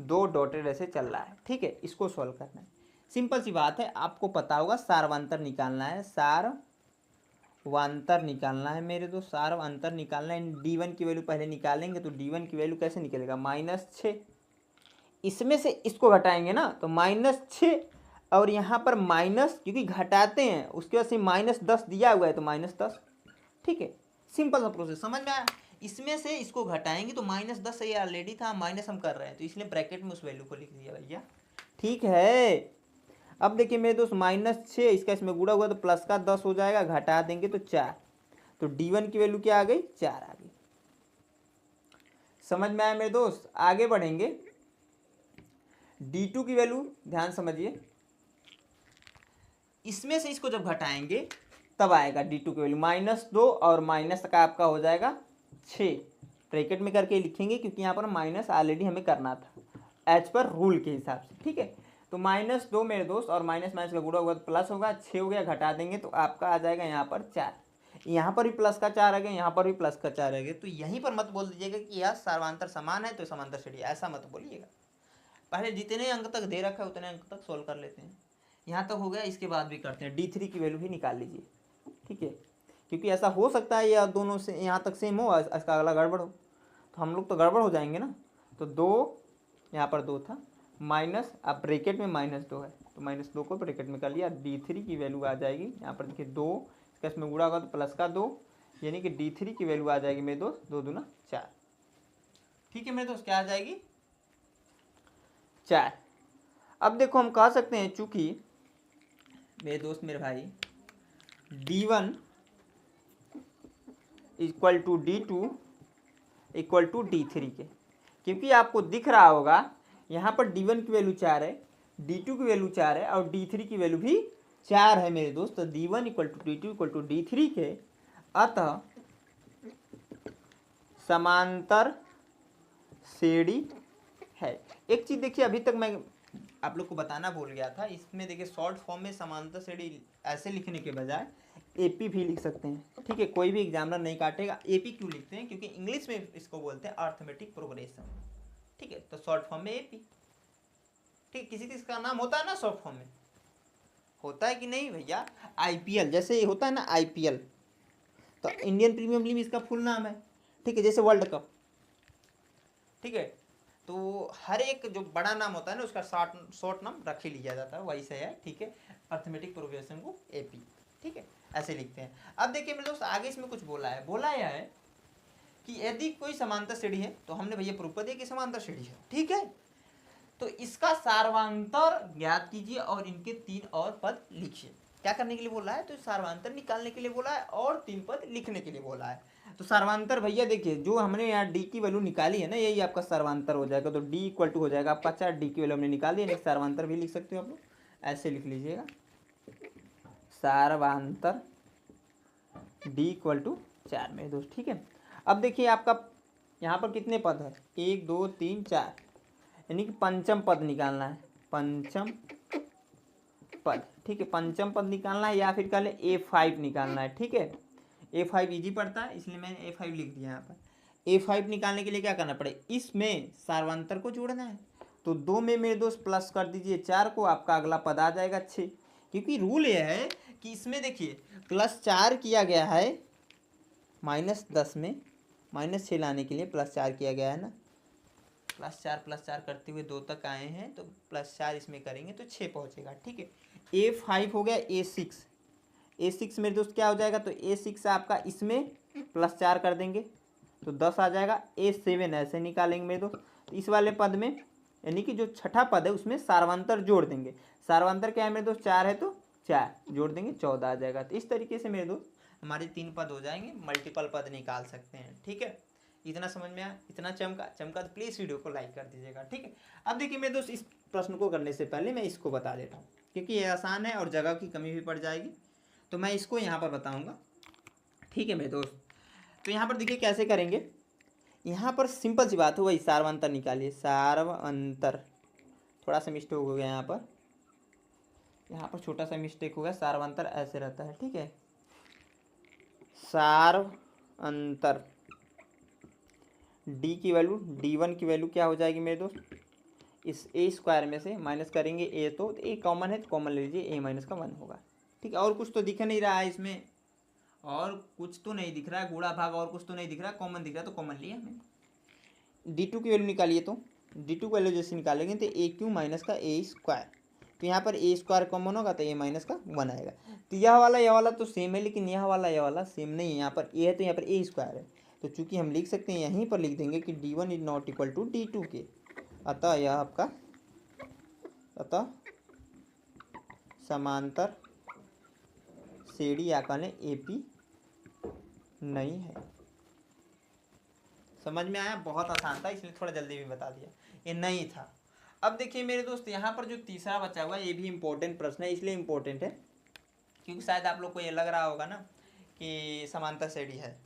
2 डॉटेड ऐसे चल रहा है। ठीक है, इसको सॉल्व करना है, सिंपल सी बात है। आपको पता होगा सार्वांतर निकालना है, सार्वांतर निकालना है मेरे दोस्त, सार्वांतर निकालना है। d1 की वैल्यू पहले निकालेंगे, तो d1 की वैल्यू कैसे निकलेगा, -6, इसमें से इसको घटाएंगे ना, तो -6 और यहाँ पर माइनस, क्योंकि घटाते हैं उसके बाद से -10 दिया हुआ है, तो -10। ठीक है, सिंपल सा प्रोसेस, समझ में आया। इसमें से इसको घटाएंगे तो -10 ये ऑलरेडी था, माइनस हम कर रहे हैं, तो इसलिए ब्रैकेट में उस वैल्यू को लिख दिया भैया। ठीक है, अब देखिए मेरे दोस्त -6 इसका इसमें गुणा हुआ तो प्लस का 10 हो जाएगा, घटा देंगे तो 4, तो d1 की वैल्यू क्या आ गई, 4 आ गई। समझ में आया मेरे दोस्त, आगे बढ़ेंगे। d2 की वैल्यू ध्यान समझिए, इसमें से इसको जब घटाएंगे तब आएगा d2 की वैल्यू -2 और माइनस का आपका हो जाएगा 6, ब्रैकेट में करके लिखेंगे क्योंकि यहाँ पर माइनस ऑलरेडी हमें करना था एज पर रूल के हिसाब से। ठीक है, तो -2 मेरे दोस्त और माइनस माइनस का गुणा होगा तो प्लस होगा, 6 हो गया, घटा देंगे तो आपका आ जाएगा यहाँ पर 4। यहाँ पर भी प्लस का 4 आ गया, यहाँ पर भी प्लस का 4 आ गया। तो यहीं पर मत बोल दीजिएगा कि यह सार्वांतर समान है तो समांतर श्रेणी, ऐसा मत बोलिएगा। पहले जितने अंक तक दे रखा है उतने अंक तक सोल्व कर लेते हैं। यहाँ तक हो गया, इसके बाद भी करते हैं, d3 की वैल्यू भी निकाल लीजिए। ठीक है, क्योंकि ऐसा हो सकता है या दोनों से यहाँ तक सेम हो, इसका अगला गड़बड़ हो, तो हम लोग तो गड़बड़ हो जाएंगे ना। तो 2 यहाँ पर 2 था, माइनस अब ब्रैकेट में -2 है तो -2 को ब्रैकेट में कर लिया। D3 की वैल्यू आ जाएगी यहाँ पर देखिए 2, इसका इसमें गुणा होगा तो प्लस का 2, यानी कि D3 की वैल्यू आ जाएगी मेरे दोस्त 2 दूना 4। ठीक है मेरे दोस्त, क्या आ जाएगी 4। अब देखो हम कह सकते हैं चूंकि मेरे दोस्त मेरे भाई D1 equal to D2 equal to D3 के, क्योंकि आपको दिख रहा होगा यहाँ पर D1 की वैल्यू 4 है, D2 की वैल्यू 4 है और D3 की वैल्यू भी 4 है मेरे दोस्त। तो D1 equal to D2 equal to D3 के, अतः समांतर श्रेणी है। एक चीज देखिए, अभी तक मैं आप लोग को बताना भूल गया था, इसमें देखिए शॉर्ट फॉर्म में समांतर श्रेणी ऐसे लिखने के बजाय एपी भी लिख सकते हैं। ठीक है, कोई भी एग्जामिनर नहीं काटेगा। एपी क्यों लिखते हैं? क्योंकि इंग्लिश में इसको बोलते हैं अर्थमेटिक प्रोग्रेशन। ठीक है, तो शॉर्ट फॉर्म में एपी। ठीक है, किसी किसी का नाम होता है ना शॉर्ट फॉर्म में, होता है कि नहीं भैया? आईपीएल जैसे होता है ना, आईपीएल तो इंडियन प्रीमियर लीग इसका फुल नाम है। ठीक है, जैसे वर्ल्ड कप। ठीक है, तो हर एक जो बड़ा नाम होता है ना उसका शॉर्ट नाम रख ही लिया जाता है, वही से है। ठीक है, अर्थमेटिक प्रोग्रेशन को एपी। ठीक है, ऐसे लिखते हैं। अब देखिए मेरे दोस्त आगे इसमें कुछ बोला यह है कि यदि कोई समांतर श्रेणी है, तो हमने भैया प्रूफ कर दिया कि समांतर श्रेणी है। ठीक है, तो इसका सार्वंतर ज्ञात कीजिए और इनके 3 और पद लिखिए। क्या करने के लिए बोला है? तो सार्वंतर निकालने के लिए बोला है और 3 पद लिखने के लिए बोला है। तो सार्वंतर भैया देखिए, जो हमने यहाँ डी की वैल्यू निकाली है ना, यही आपका सार्वंतर हो जाएगा। तो डी इक्वल टू हो जाएगा आपका 4, डी की वैल्यू हमने निकाली है, सार्वंतर भी लिख सकते हो आप लोग, ऐसे लिख लीजिएगा सार्वंतर डी इक्वल टू 4 मेरे दोस्त। ठीक है, अब देखिए आपका यहाँ पर कितने पद है? 1 2 3 4, यानी कि पंचम पद निकालना है, पंचम पद। ठीक है, पंचम पद निकालना है या फिर कह ले A5 निकालना है। ठीक है, A5 इजी पड़ता है इसलिए मैंने A5 लिख दिया यहाँ पर। A5 निकालने के लिए क्या करना पड़ेगा? इसमें सार्वंतर को जोड़ना है, तो 2 में मेरे दोस्त प्लस कर दीजिए 4 को, आपका अगला पद आ जाएगा 6। क्योंकि रूल यह है कि इसमें देखिए +4 किया गया है, -10 में -6 लाने के लिए +4 किया गया है ना, +4 करते हुए 2 तक आए हैं, तो +4 इसमें करेंगे तो 6 पहुंचेगा। ठीक है, A5 हो गया A6 मेरे दोस्त क्या हो जाएगा? तो A6 आपका इसमें +4 कर देंगे तो 10 आ जाएगा। A7 ऐसे निकालेंगे मेरे दोस्त, तो इस वाले पद में यानी कि जो छठा पद है उसमें सार्वंतर जोड़ देंगे। सार्वंतर क्या है मेरे दोस्त? 4 है तो 4 जोड़ देंगे 14 आ जाएगा। तो इस तरीके से मेरे दोस्त हमारे 3 पद हो जाएंगे, मल्टीपल पद निकाल सकते हैं। ठीक है, इतना समझ में आया? इतना चमका तो प्लीज़ वीडियो को लाइक कर दीजिएगा। ठीक है, अब देखिए मेरे दोस्त इस प्रश्न को करने से पहले मैं इसको बता देता हूँ, क्योंकि ये आसान है और जगह की कमी भी पड़ जाएगी, तो मैं इसको यहाँ पर बताऊँगा। ठीक है मेरे दोस्त, तो यहाँ पर देखिए कैसे करेंगे। यहाँ पर सिंपल सी बात है, वही सार्वंतर निकालिए। सार्वंतर, थोड़ा सा मिस्टेक हो गया यहाँ पर छोटा सा मिस्टेक हो गया। सार्वंतर ऐसे रहता है। ठीक है, सार्वंतर डी की वैल्यू, D1 की वैल्यू क्या हो जाएगी मेरे दोस्त? इस A² में से माइनस करेंगे A, तो A कॉमन है तो कॉमन ले लीजिए, A- का 1 होगा। ठीक है, और कुछ तो दिख नहीं रहा है इसमें, और कुछ तो नहीं दिख रहा है, गुणा भाग और कुछ तो नहीं दिख रहा है, कॉमन दिख रहा है तो कॉमन लिया हमने। D2 की वैल्यू निकालिए, तो D2 की वैल्यू जैसे निकालेंगे तो A³ माइनस का A², तो यहाँ पर A² कॉमन होगा तो A- का 1 आएगा। तो यह वाला तो सेम है, लेकिन यह वाला सेम नहीं है। यहाँ पर A है तो यहाँ पर A² है, तो चूंकि हम लिख सकते हैं, यहीं पर लिख देंगे कि D1 is not equal to D2 के, अतः यह आपका समांतर श्रेणी या कहने AP नहीं है। समझ में आया? बहुत आसान था इसलिए थोड़ा जल्दी भी बता दिया, ये नहीं था। अब देखिए मेरे दोस्त यहाँ पर जो तीसरा बचा हुआ है, ये भी इम्पोर्टेंट प्रश्न है। इसलिए इम्पोर्टेंट है क्योंकि शायद आप लोग को ये लग रहा होगा ना कि समांतर श्रेणी है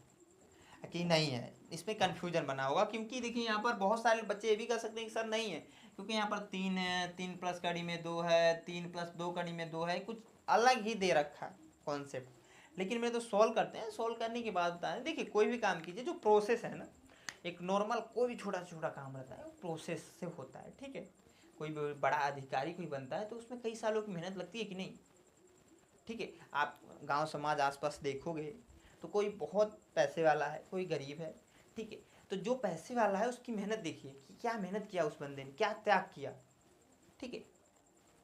कि नहीं है, इसमें कन्फ्यूजन बना होगा। क्योंकि देखिए यहाँ पर बहुत सारे बच्चे ये भी कर सकते हैं कि सर नहीं है, क्योंकि यहाँ पर 3 है, 3 प्लस कड़ी में 2 है, 3 प्लस 2 कड़ी में 2 है, कुछ अलग ही दे रखा है कॉन्सेप्ट। लेकिन मैं तो सॉल्व करते हैं, सॉल्व करने के बाद बताएं। देखिए कोई भी काम कीजिए, जो प्रोसेस है ना, एक नॉर्मल कोई भी छोटा छोटा काम रहता है वो प्रोसेस से होता है। ठीक है, कोई भी बड़ा अधिकारी कोई बनता है तो उसमें कई सालों की मेहनत लगती है कि नहीं? ठीक है, आप गांव समाज आसपास देखोगे तो कोई बहुत पैसे वाला है, कोई गरीब है। ठीक है, तो जो पैसे वाला है उसकी मेहनत देखिए कि क्या मेहनत किया उस बंदे ने, क्या त्याग किया। ठीक है,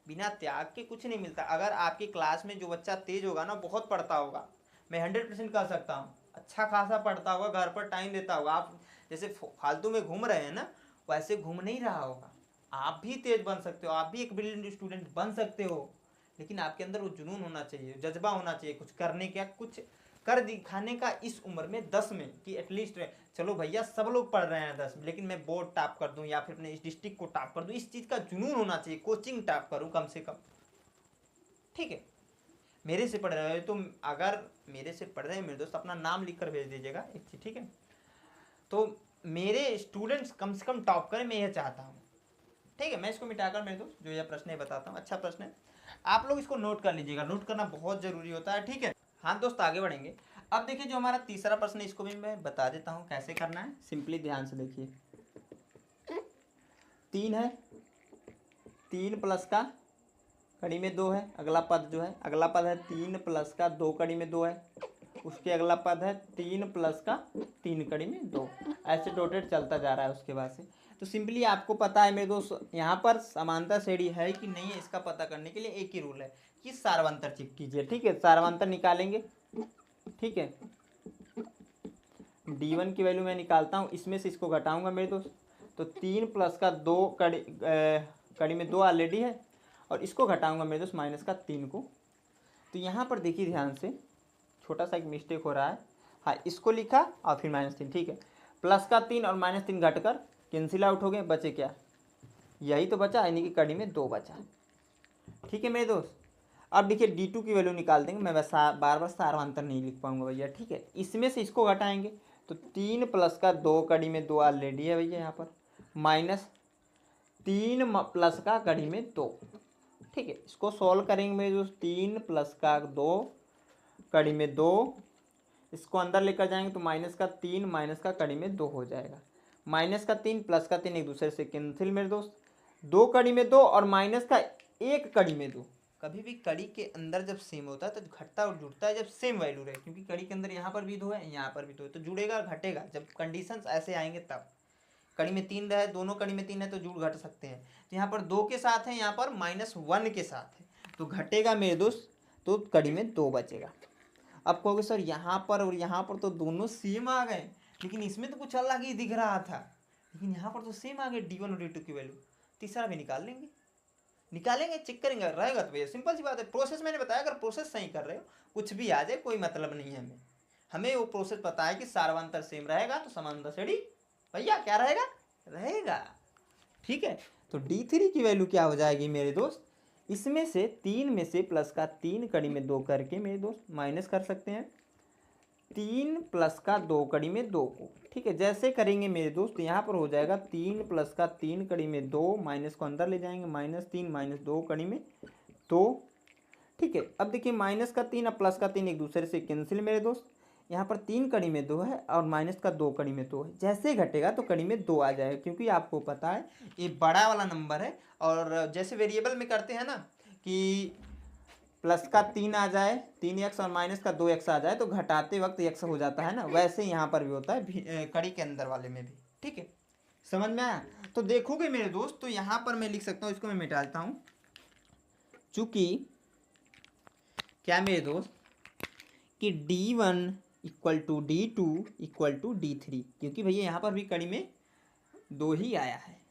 बिना त्याग के कुछ नहीं मिलता। अगर आपकी क्लास में जो बच्चा तेज होगा ना, बहुत पढ़ता होगा, मैं 100% कह सकता हूँ, अच्छा खासा पढ़ता होगा, घर पर टाइम देता होगा, आप जैसे फालतू में घूम रहे हैं ना, वैसे घूम नहीं रहा होगा। आप भी तेज बन सकते हो, आप भी एक ब्रिलियंट स्टूडेंट बन सकते हो, लेकिन आपके अंदर वो जुनून होना चाहिए, जज्बा होना चाहिए कुछ करने का, कुछ कर दिखाने का इस उम्र में, 10 में, कि एटलीस्ट चलो भैया सब लोग पढ़ रहे हैं 10 में, लेकिन मैं बोर्ड टॉप कर दूं या फिर अपने इस डिस्ट्रिक्ट को टॉप कर दूं, इस चीज़ का जुनून होना चाहिए, कोचिंग टॉप करूं कम से कम। ठीक है, मेरे से पढ़ रहे हो तो, अगर मेरे से पढ़ रहे हैं मेरे दोस्त, अपना नाम लिख कर भेज दीजिएगा एक चीज़, ठीक है। तो मेरे स्टूडेंट्स कम से कम टॉप करें, मैं यह चाहता हूँ। ठीक है, मैं इसको मिटाकर मेरे दोस्त जो यह प्रश्न है बताता हूँ, अच्छा प्रश्न है, आप लोग इसको नोट कर लीजिएगा, नोट करना बहुत ज़रूरी होता है। ठीक है, हाँ दोस्त आगे बढ़ेंगे। अब देखिए जो हमारा तीसरा प्रश्न है, इसको भी मैं बता देता हूँ कैसे करना है, सिंपली ध्यान से देखिए। 3 है, 3 प्लस का कड़ी में 2 है, अगला पद जो है, अगला पद है 3 प्लस का 2 कड़ी में 2 है, उसके अगला पद है 3 प्लस का 3 कड़ी में 2, ऐसे रोटेट चलता जा रहा है उसके बाद से। तो सिंपली आपको पता है मेरे दोस्त, यहाँ पर समांतर श्रेणी है कि नहीं है, इसका पता करने के लिए एक ही रूल है कि सार्वंतर चेक कीजिए। ठीक है, सार्वंतर निकालेंगे। ठीक है, D1 की वैल्यू मैं निकालता हूँ, इसमें से इसको घटाऊंगा मेरे दोस्त, तो 3 प्लस का 2 कड़ी में 2 ऑलरेडी है, और इसको घटाऊंगा मेरे दोस्त माइनस का 3 को। तो यहाँ पर देखिए ध्यान से, छोटा सा एक मिस्टेक हो रहा है, हाँ इसको लिखा और फिर -3। ठीक है, प्लस का 3 और -3 घटकर कैंसिल आउट हो गए, बचे क्या, यही तो बचा, यानी कि कड़ी में 2 बचा। ठीक है मेरे दोस्त, अब देखिए D2 की वैल्यू निकाल देंगे, मैं बस बार बार सार्वंतर नहीं लिख पाऊंगा भैया। ठीक है, इसमें से इसको घटाएंगे, तो 3 प्लस का 2 कड़ी में 2 ऑलरेडी है भैया यहाँ पर, -3 प्लस का कड़ी में 2। ठीक है, इसको सॉल्व करेंगे मेरे दोस्त, 3 प्लस का 2 कड़ी में 2, इसको अंदर लेकर जाएंगे तो -3 माइनस का कड़ी में 2 हो जाएगा, -3 प्लस का 3 एक दूसरे से कैंसिल मेरे दोस्त, 2 कड़ी में 2 और माइनस का 1 कड़ी में 2। कभी भी कड़ी के अंदर जब सेम होता है तो घटता और जुड़ता है जब सेम वैल्यू रहे, क्योंकि कड़ी के अंदर यहाँ पर भी 2 है, यहाँ पर भी 2 है, तो जुड़ेगा और घटेगा जब कंडीशंस ऐसे आएंगे तब। कड़ी में 3 रहे, दोनों कड़ी में 3 है तो जुड़ घट सकते हैं, तो यहाँ पर 2 के साथ है, यहाँ पर -1 के साथ है, तो घटेगा मेरे दोस्त, तो कड़ी में 2 बचेगा। अब कहोगे सर यहाँ पर और यहाँ पर तो दोनों सेम आ गए, लेकिन इसमें तो कुछ अलग ही दिख रहा था, लेकिन यहाँ पर तो सेम आ गए D1 और D2 की वैल्यू। तीसरा भी निकालेंगे, चेक करेंगे, रहेगा तो भैया सिंपल सी बात है, प्रोसेस मैंने बताया, अगर प्रोसेस सही कर रहे हो कुछ भी आ जाए कोई मतलब नहीं है हमें वो प्रोसेस पता है कि सार्वंतर सेम रहेगा तो समांतर श्रेणी भैया क्या रहेगा। ठीक है, तो D3 की वैल्यू क्या हो जाएगी मेरे दोस्त, इसमें से 3 में से प्लस का 3 कड़ी में 2 करके मेरे दोस्त माइनस कर सकते हैं 3 प्लस का 2 कड़ी में 2 को। ठीक है, जैसे करेंगे मेरे दोस्त यहाँ पर हो जाएगा 3 प्लस का 3 कड़ी में 2, माइनस को अंदर ले जाएंगे, -3 -2 कड़ी में 2। ठीक है, अब देखिए माइनस का 3 और प्लस का 3 एक दूसरे से कैंसिल मेरे दोस्त, यहाँ पर 3 कड़ी में 2 है और माइनस का 2 कड़ी में 2 है, जैसे घटेगा तो कड़ी में 2 आ जाएगा, क्योंकि आपको पता है ये बड़ा वाला नंबर है, और जैसे वेरिएबल में करते हैं ना कि प्लस का 3 आ जाए 3x और माइनस का 2x आ जाए तो घटाते वक्त x हो जाता है ना, वैसे यहाँ पर भी होता है कड़ी के अंदर वाले में भी। ठीक है, समझ में आया। तो देखोगे मेरे दोस्त, तो यहाँ पर मैं लिख सकता हूँ, इसको मैं मिटाता हूँ, चूंकि क्या मेरे दोस्त कि D1 = D2 = D3, क्योंकि भैया यहाँ पर भी कड़ी में 2 ही आया है,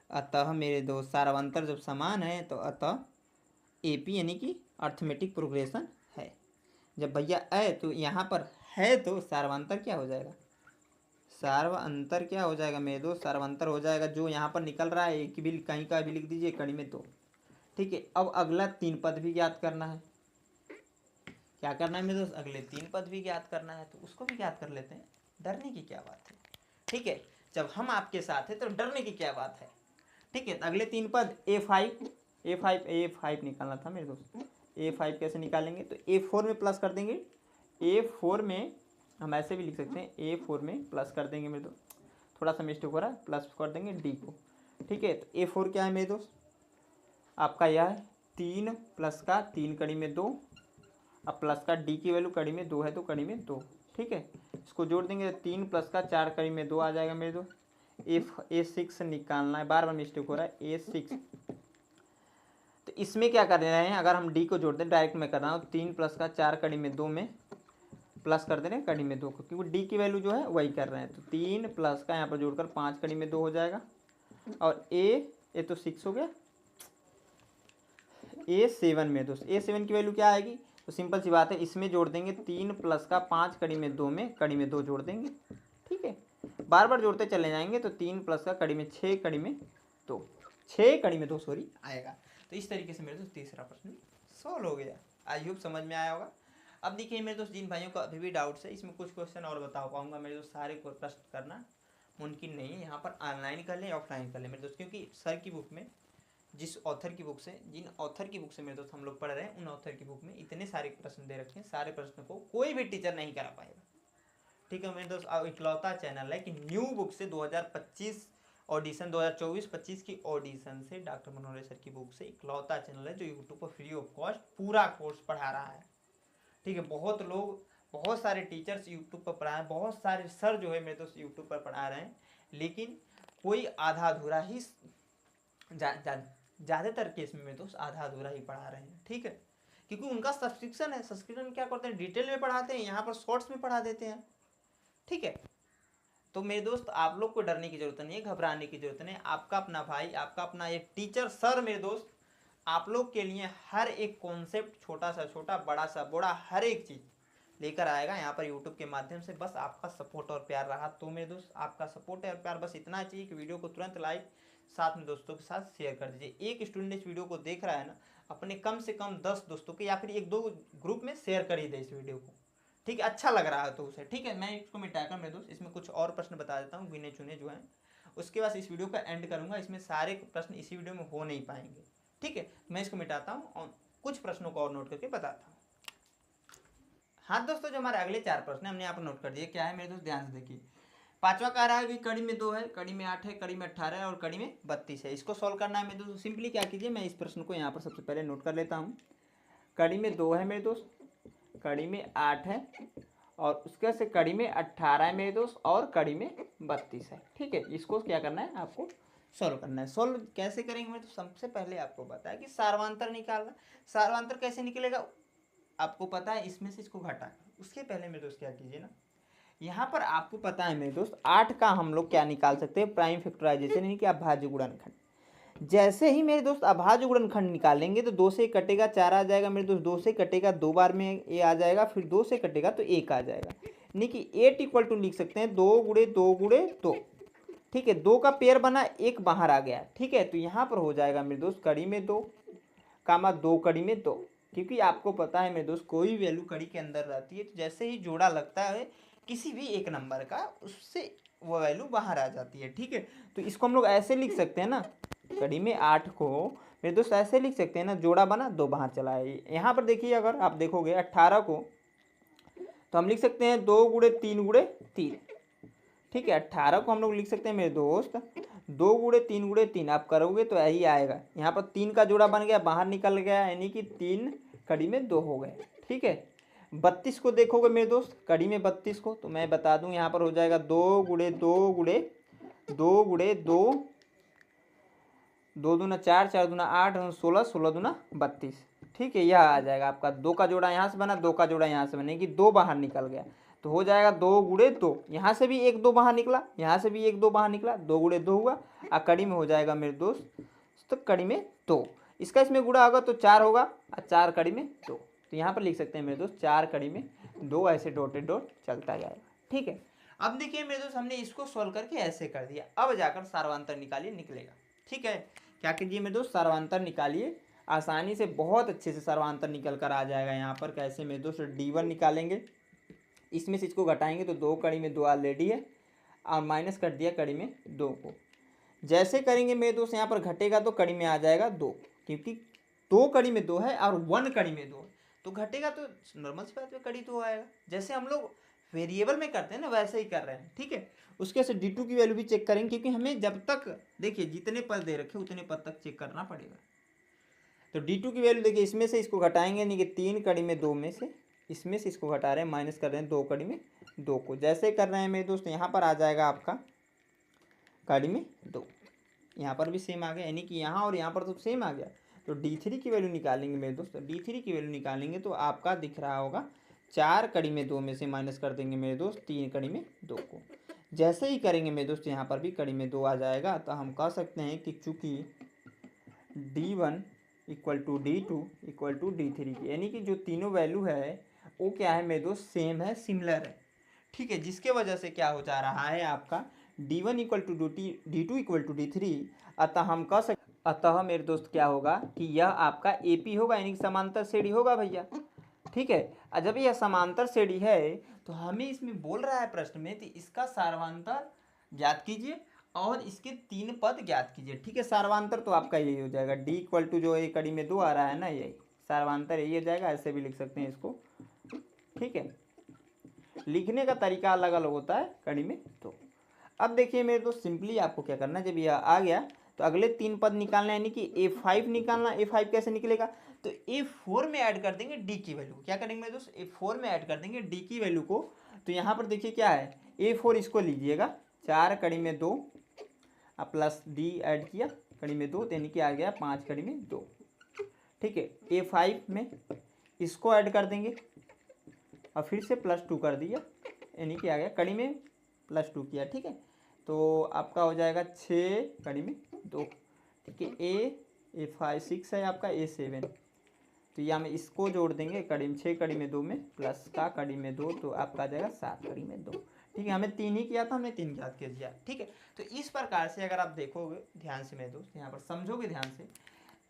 अतः मेरे दोस्त सार्वंतर जब समान है तो अतः AP यानी कि अर्थमेटिक प्रोग्रेशन है। जब भैया है तो यहाँ पर है तो सार्वंतर क्या हो जाएगा, सार्वंतर क्या हो जाएगा मेरे दोस्त, सार्वंतर हो जाएगा जो यहाँ पर निकल रहा है, एक भी कहीं का भी लिख दीजिए कड़ी में 2। ठीक है, अब अगला 3 पद भी ज्ञात करना है, क्या करना है मेरे दोस्त, अगले 3 पद भी ज्ञात करना है, तो उसको भी ज्ञात कर लेते हैं, डरने की क्या बात है। ठीक है, जब हम आपके साथ हैं तो डरने की क्या बात है। ठीक है, तो अगले 3 पद A5 निकालना था मेरे दोस्त, A5 कैसे निकालेंगे, तो A4 में प्लस कर देंगे, A4 में हम ऐसे भी लिख सकते हैं, A4 में प्लस कर देंगे मेरे दोस्त, थोड़ा सा मिस्टेक हो रहा है, प्लस कर देंगे D को। ठीक है, तो A4 क्या है मेरे दोस्त, आपका यह है 3 प्लस का 3 कड़ी में 2, अब प्लस का D की वैल्यू कड़ी में 2 है तो कड़ी में 2, ठीक है, इसको जोड़ देंगे तो 3 प्लस का 4 कड़ी में 2 आ जाएगा मेरे दोस्त। A6 निकालना है, बार बार मिस्टेक हो रहा है, A6। तो इसमें क्या कर रहे हैं, अगर हम डी को जोड़ दें, डायरेक्ट मैं कर रहा हूँ, 3 प्लस का 4 कड़ी में 2 में प्लस कर दे रहे हैं कड़ी में 2 को, क्योंकि डी की वैल्यू जो है वही कर रहे हैं। तो 3 प्लस का यहाँ पर जोड़कर 5 कड़ी में 2 हो जाएगा। और ए तो 6 हो गया, A7 में दोस्त, A7 की वैल्यू क्या आएगी, तो सिंपल सी बात है, इसमें जोड़ देंगे 3 प्लस का 5 कड़ी में 2 में कड़ी में 2 जोड़ देंगे। ठीक है, बार बार जोड़ते चले जाएंगे तो 3 प्लस का कड़ी में 6 कड़ी में 2, 6 कड़ी में 2 सॉरी आएगा। तो इस तरीके से मेरे दोस्त तीसरा प्रश्न सॉल्व हो गया। आई होप समझ में आया होगा। अब देखिए मेरे दोस्त, जिन भाइयों का अभी भी डाउट्स है, इसमें कुछ क्वेश्चन और बता पाऊंगा मेरे दोस्त, सारे प्रश्न करना मुमकिन नहीं है। यहाँ पर ऑनलाइन कर लें ऑफलाइन कर लें मेरे दोस्त, क्योंकि सर की बुक में, जिस ऑथर की बुक से, जिन ऑथर की बुक से मेरे दोस्त हम लोग पढ़ रहे हैं, उन ऑथर की बुक में इतने सारे प्रश्न दे रखे हैं, सारे प्रश्नों को कोई भी टीचर नहीं करा पाएगा। ठीक है मेरे दोस्त, इकलौता चैनल है कि न्यू बुक से 2025 ऑडिशन, 2024-25 की ऑडिशन से डॉक्टर मनोहर सर की बुक से इकलौता चैनल है जो यूट्यूब पर फ्री ऑफ कॉस्ट पूरा कोर्स पढ़ा रहा है। ठीक है, बहुत लोग, बहुत सारे टीचर्स यूट्यूब पर पढ़ा रहे हैं, बहुत सारे सर जो है मेरे दोस्त यूट्यूब पर पढ़ा रहे हैं, लेकिन कोई आधा अधूरा ही, ज़्यादातर केस में मेरे दोस्त आधा अधूरा ही पढ़ा रहे हैं। ठीक है, क्योंकि उनका सब्सक्रिप्शन है, सब्सक्रिप्शन क्या करते हैं, डिटेल में पढ़ाते हैं, यहाँ पर शॉर्ट्स में पढ़ा देते हैं। ठीक है, तो मेरे दोस्त आप लोग को डरने की जरूरत नहीं है, घबराने की जरूरत नहीं है। आपका अपना भाई, आपका अपना एक टीचर सर मेरे दोस्त आप लोग के लिए हर एक कॉन्सेप्ट, छोटा सा छोटा, बड़ा सा बड़ा, हर एक चीज़ लेकर आएगा यहाँ पर यूट्यूब के माध्यम से। बस आपका सपोर्ट और प्यार रहा तो मेरे दोस्त, आपका सपोर्ट और प्यार बस इतना चाहिए कि वीडियो को तुरंत लाइक, साथ में दोस्तों के साथ शेयर कर दीजिए। एक स्टूडेंट इस वीडियो को देख रहा है ना, अपने कम से कम 10 दोस्तों के या फिर 1-2 ग्रुप में शेयर कर ही दे इस वीडियो को। ठीक है, अच्छा लग रहा है तो उसे। ठीक है, मैं इसको मिटाकर मेरे दोस्त इसमें कुछ और प्रश्न बता देता हूँ, गिने चुने जो हैं, उसके बाद इस वीडियो का एंड करूँगा। इसमें सारे प्रश्न इसी वीडियो में हो नहीं पाएंगे। ठीक है, मैं इसको मिटाता हूँ और कुछ प्रश्नों को और नोट करके बताता हूँ। हाँ दोस्तों, जो हमारे अगले 4 प्रश्न है हमने यहाँ पर नोट कर दिए। क्या है मेरे दोस्त, ध्यान से देखिए। पांचवा कह रहा है कि कड़ी में 2 है, कड़ी में 8 है, कड़ी में 18 है और कड़ी में 32 है। इसको सॉल्व करना है मेरे दोस्त। सिंपली क्या कीजिए, मैं इस प्रश्न को यहाँ पर सबसे पहले नोट कर लेता हूँ। कड़ी में 2 है मेरे दोस्त, कड़ी में 8 है और उसके से कड़ी में 18 है मेरे दोस्त और कड़ी में 32 है। ठीक है, इसको क्या करना है, आपको सॉल्व करना है। सॉल्व कैसे करेंगे मेरे, तो सबसे पहले आपको पता है कि सार्वंतर निकालना। सार्वंतर कैसे निकलेगा आपको पता है, इसमें से इसको घटाकर। उसके पहले मेरे दोस्त क्या कीजिए ना, यहाँ पर आपको पता है मेरे दोस्त 8 का हम लोग क्या निकाल सकते हैं, प्राइम फैक्टराइजेशन, यानी कि अभाज्य गुणनखंड। जैसे ही मेरे दोस्त अभाज्य गुणनखंड निकालेंगे तो 2 से कटेगा 4 आ जाएगा मेरे दोस्त, 2 से कटेगा 2 बार में ए आ जाएगा, फिर 2 से कटेगा तो 1 आ जाएगा। यानी कि 8 इक्वल टू लिख सकते हैं 2 गुणे 2 गुणे 2। ठीक है, 2 का पेयर बना, 1 बाहर आ गया। ठीक है, तो यहाँ पर हो जाएगा मेरे दोस्त कड़ी में 2 कामा 2 कड़ी में 2, क्योंकि आपको पता है मेरे दोस्त कोई वैल्यू कड़ी के अंदर रहती है तो जैसे ही जोड़ा लगता है किसी भी एक नंबर का, उससे वो वैल्यू बाहर आ जाती है। ठीक है, तो इसको हम लोग ऐसे लिख सकते हैं ना, कड़ी में 8 को मेरे दोस्त ऐसे लिख सकते हैं ना, जोड़ा बना 2 बाहर चला है। यहाँ पर देखिए, अगर आप देखोगे 18 को तो हम लिख सकते हैं 2 गुणे 3 गुणे 3। ठीक है, 18 को हम लोग लिख सकते हैं मेरे दोस्त 2 गुणे 3 गुणे 3। आप करोगे तो यही आएगा। यहाँ पर 3 का जोड़ा बन गया, बाहर निकल गया, यानी कि 3 कड़ी में 2 हो गए। ठीक है, 32 को देखोगे मेरे दोस्त, कड़ी में 32 को, तो मैं बता दूं यहाँ पर हो जाएगा 2 गुणे 2 गुणे 2 गुणे 2, 2 दूना 4, 4 दूना 8, 16, 16 दूना 32। ठीक है, यह आ जाएगा आपका। 2 का जोड़ा यहाँ से बना, 2 का जोड़ा यहाँ से बने कि 2 बाहर निकल गया, तो हो जाएगा 2 गुणे 2। यहाँ से भी 1 2 बाहर निकला, यहाँ से भी 1 2 बाहर निकला, 2 गुणे 2 हुआ। और कड़ी में हो जाएगा मेरे दोस्त, तो कड़ी में 2, इसका इसमें गुणा होगा तो 4 होगा, और 4 कड़ी में 2। तो यहाँ पर लिख सकते हैं मेरे दोस्त 4 कड़ी में 2, ऐसे डॉटेड डॉट चलता जाएगा। ठीक है, अब देखिए मेरे दोस्त, हमने इसको सॉल्व करके ऐसे कर दिया। अब जाकर सार्वंतर निकालिए, निकलेगा। ठीक है, क्या कीजिए मेरे दोस्त, सार्वंतर निकालिए, आसानी से बहुत अच्छे से सार्वंतर निकल कर आ जाएगा। यहाँ पर कैसे मेरे दोस्त, D1 निकालेंगे, इसमें से इसको घटाएंगे तो 2 कड़ी में 2 ऑलरेडी है और माइनस कर दिया कड़ी में 2 को। जैसे करेंगे मेरे दोस्त, यहाँ पर घटेगा तो कड़ी में आ जाएगा 2, क्योंकि 2 कड़ी में 2 है और 1 कड़ी में 2 है, तो घटेगा तो नॉर्मल सी बात है, कड़ी 2 आएगा। जैसे हम लोग वेरिएबल में करते हैं ना, वैसे ही कर रहे हैं। ठीक है, उसके से D2 की वैल्यू भी चेक करेंगे, क्योंकि हमें जब तक देखिए जितने पद दे रखे उतने पद तक चेक करना पड़ेगा। तो D2 की वैल्यू देखिए, इसमें से इसको घटाएंगे, यानी कि 3 कड़ी में 2 में से इसमें से इसको घटा रहे हैं, माइनस कर रहे हैं 2 कड़ी में 2 को। जैसे कर रहे हैं मेरे दोस्त, यहाँ पर आ जाएगा आपका कड़ी में 2, यहाँ पर भी सेम आ गया, यानी कि यहाँ और यहाँ पर तो सेम आ गया। तो D3 की वैल्यू निकालेंगे मेरे दोस्त, D3 की वैल्यू निकालेंगे तो आपका दिख रहा होगा 4 कड़ी में 2 में से माइनस कर देंगे मेरे दोस्त 3 कड़ी में 2 को। जैसे ही करेंगे मेरे दोस्त यहाँ पर भी कड़ी में 2 आ जाएगा, तो हम कह सकते हैं कि चूँकि D1 equal to D2 equal to D3 की, यानी कि जो तीनों वैल्यू है वो क्या है मेरे दोस्त, सेम है, सिमिलर है। ठीक है, जिसके वजह से क्या हो जा रहा है आपका D1 equal to D2 equal to D3। अतः मेरे दोस्त क्या होगा कि यह आपका AP होगा, यानी कि समांतर श्रेणी होगा भैया। ठीक है, और जब यह समांतर श्रेणी है तो हमें इसमें बोल रहा है प्रश्न में कि इसका सार्वधातर ज्ञात कीजिए और इसके 3 पद ज्ञात कीजिए। ठीक है, सार्वधातर तो आपका यही हो जाएगा, D इक्वल टू जो एक कड़ी में 2 आ रहा है ना, यही सार्वधातर यही हो जाएगा। ऐसे भी लिख सकते हैं इसको। ठीक है, लिखने का तरीका अलग अलग होता है कड़ी में। तो अब देखिए मेरे दोस्त, सिंपली आपको क्या करना है, जब यह आ गया तो अगले 3 पद निकालना है, यानी कि A5 निकालना। A5 कैसे निकलेगा, तो A4 में ऐड कर देंगे D की वैल्यू को। क्या करेंगे मेरे दोस्त, A4 में ऐड कर देंगे D की वैल्यू को। तो यहाँ पर देखिए क्या है, A4 इसको लीजिएगा 4 कड़ी में 2 अब प्लस D ऐड किया कड़ी में 2, यानी कि आ गया 5 कड़ी में 2। ठीक है, A5 में इसको ऐड कर देंगे और फिर से +2 कर दिया, यानी कि आ गया कड़ी में +2 किया। ठीक है, तो आपका हो जाएगा 6 कड़ी में 2। ठीक है, A5 6 है आपका, A7 तो यहाँ में इसको जोड़ देंगे कड़ी में 6 कड़ी में 2 में प्लस का कड़ी में 2, तो आपका आ जाएगा 7 कड़ी में 2। ठीक है, हमें 3 ही किया था, हमने 3 याद कर दिया। ठीक है, तो इस प्रकार से अगर आप देखोगे ध्यान से मेरे दोस्त, यहाँ पर समझोगे ध्यान से,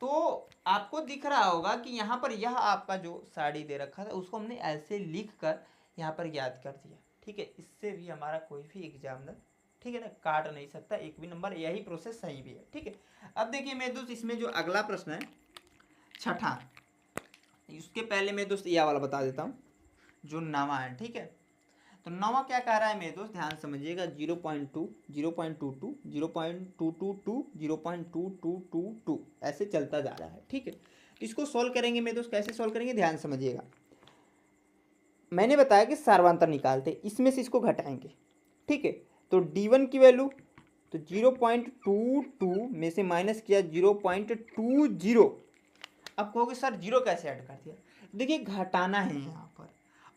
तो आपको दिख रहा होगा कि यहाँ पर यह आपका जो साड़ी दे रखा था उसको हमने ऐसे लिख कर यहाँ पर याद कर दिया। ठीक है, इससे भी हमारा कोई भी एग्जामिनर, ठीक है ना, काट नहीं सकता एक भी नंबर। यही प्रोसेस सही भी है। ठीक है, अब देखिए मेरे दोस्त, इसमें जो अगला प्रश्न है छठा, उसके पहले मेरे दोस्त यह वाला बता देता हूँ जो नवा है। ठीक है, तो नवा क्या कह रहा है मेरे दोस्त, ध्यान समझिएगा। 0.2 0.22 0.222 0.2222 ऐसे चलता जा रहा है। ठीक है, तो इसको सॉल्व करेंगे मेरे दोस्त। कैसे सॉल्व करेंगे, ध्यान समझिएगा। मैंने बताया कि सार्वधातर निकालते, इसमें से इसको घटाएंगे। ठीक है, तो D1 की वैल्यू, तो 0.22 में से माइनस किया 0.20। अब कहोगे सर 0 कैसे ऐड कर दिया, देखिए घटाना है यहाँ पर,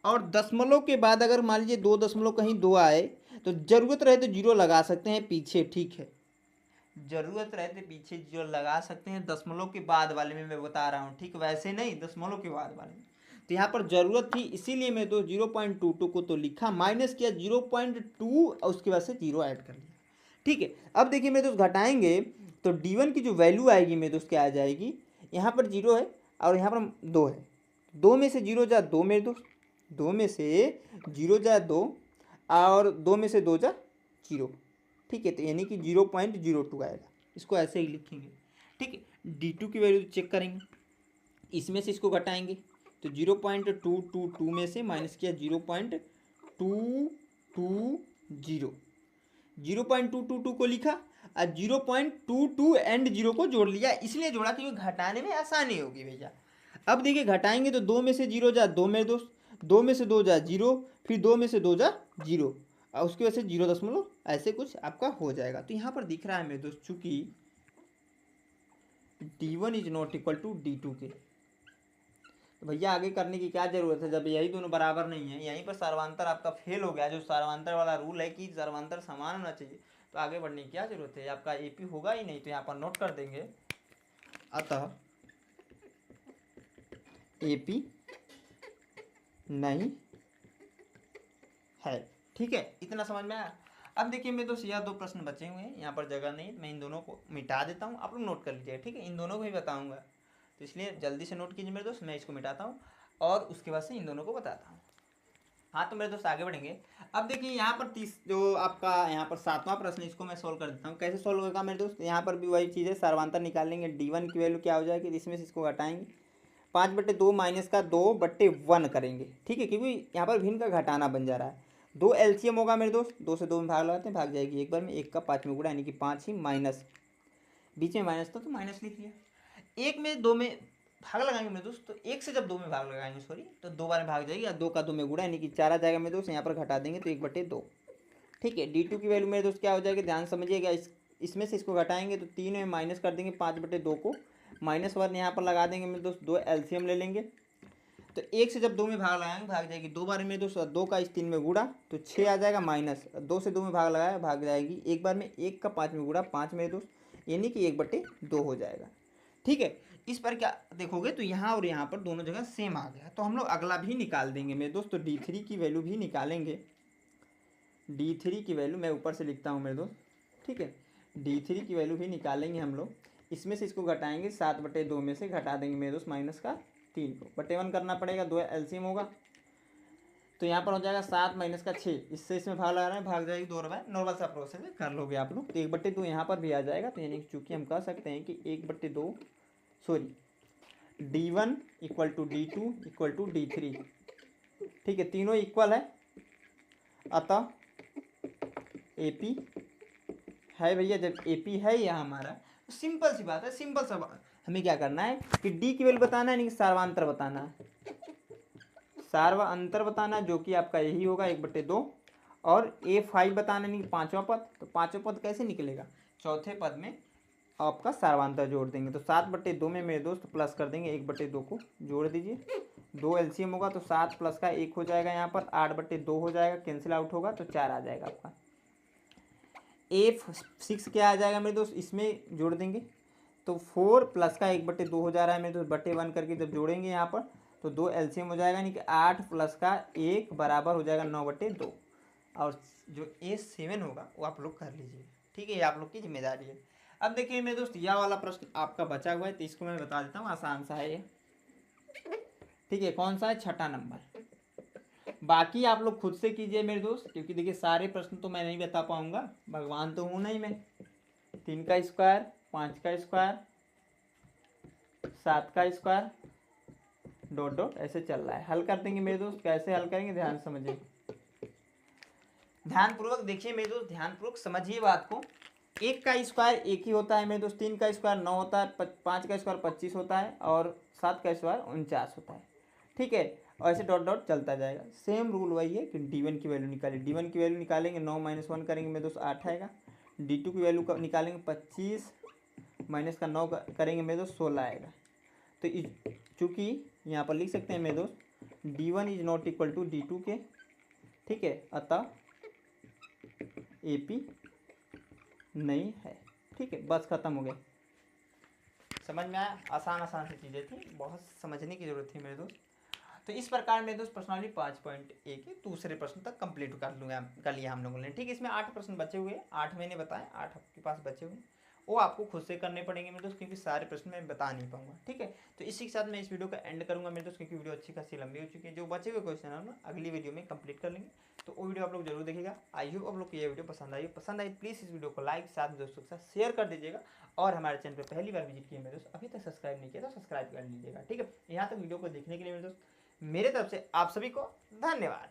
और दशमलव के बाद अगर मान लीजिए 2 दशमलव कहीं 2 आए तो जरूरत रहे तो 0 लगा सकते हैं पीछे। ठीक है, जरूरत रहे तो पीछे 0 लगा सकते हैं, दशमलव के बाद वाले में मैं बता रहा हूँ। ठीक, वैसे नहीं, दशमलव के बाद वाले में। तो यहाँ पर जरूरत थी, इसीलिए मैं तो 0.22 को तो लिखा, माइनस किया 0.2 और उसके बाद से 0 ऐड कर लिया। ठीक है, अब देखिए मेरे दोस्त घटाएंगे तो D1 की जो वैल्यू आएगी मेरे दोस्त क्या आ जाएगी, यहाँ पर 0 है और यहाँ पर 2 है, 2 में से 0 जा 2 मेरे दोस्त, 2 में से 0 जा 2 और 2 में से 2 जा 0। ठीक है, तो यानी कि 0.02 आएगा, इसको ऐसे ही लिखेंगे। ठीक है, D2 की वैल्यू चेक करेंगे, इसमें से इसको घटाएंगे तो 0.222 में से माइनस किया 0.220, 0.222 को लिखा और 0.22 एंड 0 को जोड़ लिया। इसलिए जोड़ा क्योंकि घटाने में आसानी होगी भैया। अब देखिए घटाएंगे तो 2 में से 0 जा 2 मेरे दोस्त, 2 में से 2 जा 0, फिर 2 में से 2 जा 0 और उसकी वजह से 0 दशमलव ऐसे कुछ आपका हो जाएगा। तो यहाँ पर दिख रहा है मेरे दोस्त, चूंकि D1 is not equal to D2 के, तो भैया आगे करने की क्या जरूरत है जब यही दोनों बराबर नहीं है। यहीं पर सार्वधातर आपका फेल हो गया, जो सार्वधातर वाला रूल है कि सार्वधातर समान होना चाहिए, तो आगे बढ़ने की क्या जरूरत है, आपका AP होगा ही नहीं। तो यहाँ पर नोट कर देंगे, अतः AP नहीं है। ठीक है, इतना समझ में आया। अब देखिए मेरे दोस्त, यह 2 प्रश्न बचे हुए हैं, यहाँ पर जगह नहीं, मैं इन दोनों को मिटा देता हूँ, आप लोग नोट कर लीजिए। ठीक है, इन दोनों को ही बताऊँगा, तो इसलिए जल्दी से नोट कीजिए मेरे दोस्त। मैं इसको मिटाता हूँ और उसके बाद से इन दोनों को बताता हूँ। हाँ, तो मेरे दोस्त आगे बढ़ेंगे। अब देखिए यहाँ पर 30 जो आपका यहाँ पर 7वां प्रश्न, इसको मैं सोल्व कर देता हूँ। कैसे सोल्व होगा मेरे दोस्त, यहाँ पर भी वही चीज़ है, सार्वधातर निकालेंगे। D1 की वैल्यू क्या हो जाएगी, इसमें से इसको घटाएंगे, 5/2 माइनस का 2/1 करेंगे। ठीक है, क्योंकि यहाँ पर भिन्न का घटाना बन जा रहा है। 2 LCM होगा मेरे दोस्त, 2 से 2 में भाग लगाते हैं, भाग जाएगी एक बार में, 1 का 5 में गुणा, यानी कि 5 ही माइनस, बीच में माइनस था तो माइनस लिख लिया। 1 में 2 में भाग लगाएंगे मेरे दोस्त, तो 1 से जब 2 में भाग लगाएंगे सॉरी, तो 2 बार में भाग जाएगी, या 2 का 2 में गुणा, यानी कि 4 आ जाएगा मेरे दोस्त। यहाँ पर घटा देंगे तो 1/2। ठीक है, D2 की वैल्यू मेरे दोस्त क्या हो जाएगी, ध्यान समझिएगा। इसमें से इसको घटाएंगे तो 3 में माइनस कर देंगे 5/2 को, -1 यहाँ पर लगा देंगे मेरे दोस्त। 2 एलसीएम ले लेंगे, तो 1 से जब 2 में भाग लगाएंगे भाग जाएगी 2 बार में दोस्त। 2 का इस 3 में गुणा तो 6 आ जाएगा, माइनस 2 से 2 में भाग लगाया भाग जाएगी 1 बार में। 1 का 5 में गुणा 5 मेरे दोस्त, यानी कि 1/2 हो जाएगा। ठीक है, इस पर क्या देखोगे तो यहाँ और यहाँ पर दोनों जगह सेम आ गया, तो हम लोग अगला भी निकाल देंगे मेरे दोस्त। तो D3 की वैल्यू भी निकालेंगे। D3 की वैल्यू मैं ऊपर से लिखता हूँ मेरे दोस्त। ठीक है, D3 की वैल्यू भी निकालेंगे हम लोग। इसमें से इसको घटाएंगे, 7/2 में से घटा देंगे मेरे दोस्त माइनस का 3 को, बटे 1 करना पड़ेगा, 2 एलसीएम होगा। तो यहाँ पर हो जाएगा 7 माइनस का 6, इससे इसमें भाग लगा रहे हैं, भाग जाएगी 2 रुपये। नॉर्मल सा प्रोसेस है, कर लोगे आप लोग। तो 1/2 यहाँ पर भी आ जाएगा, तो यानी कि चूँकि हम कह सकते हैं कि 1/2 sorry D1 equal to D2 equal to D3। ठीक है, तीनों इक्वल है, अतः AP है भैया। जब AP है यह हमारा, तो सिंपल सी बात है, सिंपल सा बात, हमें क्या करना है कि D की वैल्यू बताना है, नहीं कि सार्वांतर बताना है। सार्वांतर बताना है, जो कि आपका यही होगा 1/2, और A5 बताना नहीं, 5वां पद। तो 5वां पद कैसे निकलेगा, चौथे पद में आपका सार्वांतर जोड़ देंगे। तो 7/2 में मेरे दोस्त प्लस कर देंगे, 1/2 को जोड़ दीजिए, 2 एलसीएम होगा तो 7 प्लस का 1 हो जाएगा, यहाँ पर 8/2 हो जाएगा, कैंसिल आउट होगा तो 4 आ जाएगा आपका। A6 क्या आ जाएगा मेरे दोस्त, इसमें जोड़ देंगे तो 4 प्लस का 1/2 हो जा रहा है मेरे दोस्त, बटे 1 करके जब जोड़ेंगे यहाँ पर तो 2 एलसीएम हो जाएगा, यानी कि 8 प्लस का 1 बराबर हो जाएगा 9/2। और जो A7 होगा वो आप लोग कर लीजिए। ठीक है, ये आप लोग की जिम्मेदारी है। अब देखिए मेरे दोस्त, यह वाला प्रश्न आपका बचा हुआ है, तो इसको मैं बता देता हूँ, आसान सा है ये। ठीक है, कौन सा है, 6ठा नंबर। बाकी आप लोग खुद से कीजिए मेरे दोस्त, क्योंकि देखिए सारे प्रश्न तो मैं नहीं बता पाऊंगा, भगवान तो हूँ नहीं मैं। 3 का स्क्वायर, 5 का स्क्वायर, 7 का स्क्वायर, डॉट डॉट ऐसे चल रहा है। हल कर देंगे मेरे दोस्त, कैसे हल करेंगे ध्यान समझिए, ध्यानपूर्वक देखिए मेरे दोस्त, ध्यानपूर्वक समझिए बात को। 1 का स्क्वायर 1 ही होता है मेरे दोस्त, 3 का स्क्वायर 9 होता है, 5 का स्क्वायर 25 होता है, और 7 का स्क्वायर 49 होता है। ठीक है, और ऐसे डॉट डॉट चलता जाएगा। सेम रूल वही है कि D1 की वैल्यू निकालिए। D1 की वैल्यू निकालेंगे, 9 - 1 करेंगे मेरे दोस्त 8 आएगा। D2 की वैल्यू निकालेंगे, 25 माइनस का 9 करेंगे मेरे दोस्त 16 आएगा। तो चूँकि यहाँ पर लिख सकते हैं मेरे दोस्त, D1 is not equal to D2 के। ठीक है, अतः AP नहीं है। ठीक है, बस खत्म हो गया। समझ में आया, आसान आसान सी चीज़ें थी, बहुत समझने की जरूरत थी मेरे दोस्त। तो इस प्रकार मेरे दोस्त प्रश्नावली 5.1 के दूसरे प्रश्न तक कंप्लीट कर लिया हम लोगों ने। ठीक है, इसमें 8 प्रश्न बचे हुए हैं, 8 मैंने बताए, 8 आपके पास बचे हुए हैं, वो आपको खुद से करने पड़ेंगे मेरे दोस्त, क्योंकि सारे प्रश्न मैं बता नहीं पाऊंगा। ठीक है, तो इसी के साथ मैं इस वीडियो का एंड करूंगा मेरे दोस्त, क्योंकि वीडियो अच्छी खासी लंबी हो चुकी है। जो बचे हुए क्वेश्चन है ना अगली वीडियो में कंप्लीट कर लेंगे, तो वो वीडियो आप लोग जरूर देखिएगा। आई होप आप लोग को ये वीडियो पसंद आई प्लीज़ इस वीडियो को लाइक, साथ दोस्तों के साथ शेयर कर दीजिएगा। और हमारे चैनल पर पहली बार विजिट किए मेरे दोस्त, अभी तक सब्सक्राइब नहीं किया तो सब्सक्राइब कर लीजिएगा। ठीक है, यहाँ तक वीडियो को देखने के लिए मेरे दोस्त, मेरे तरफ से आप सभी को धन्यवाद।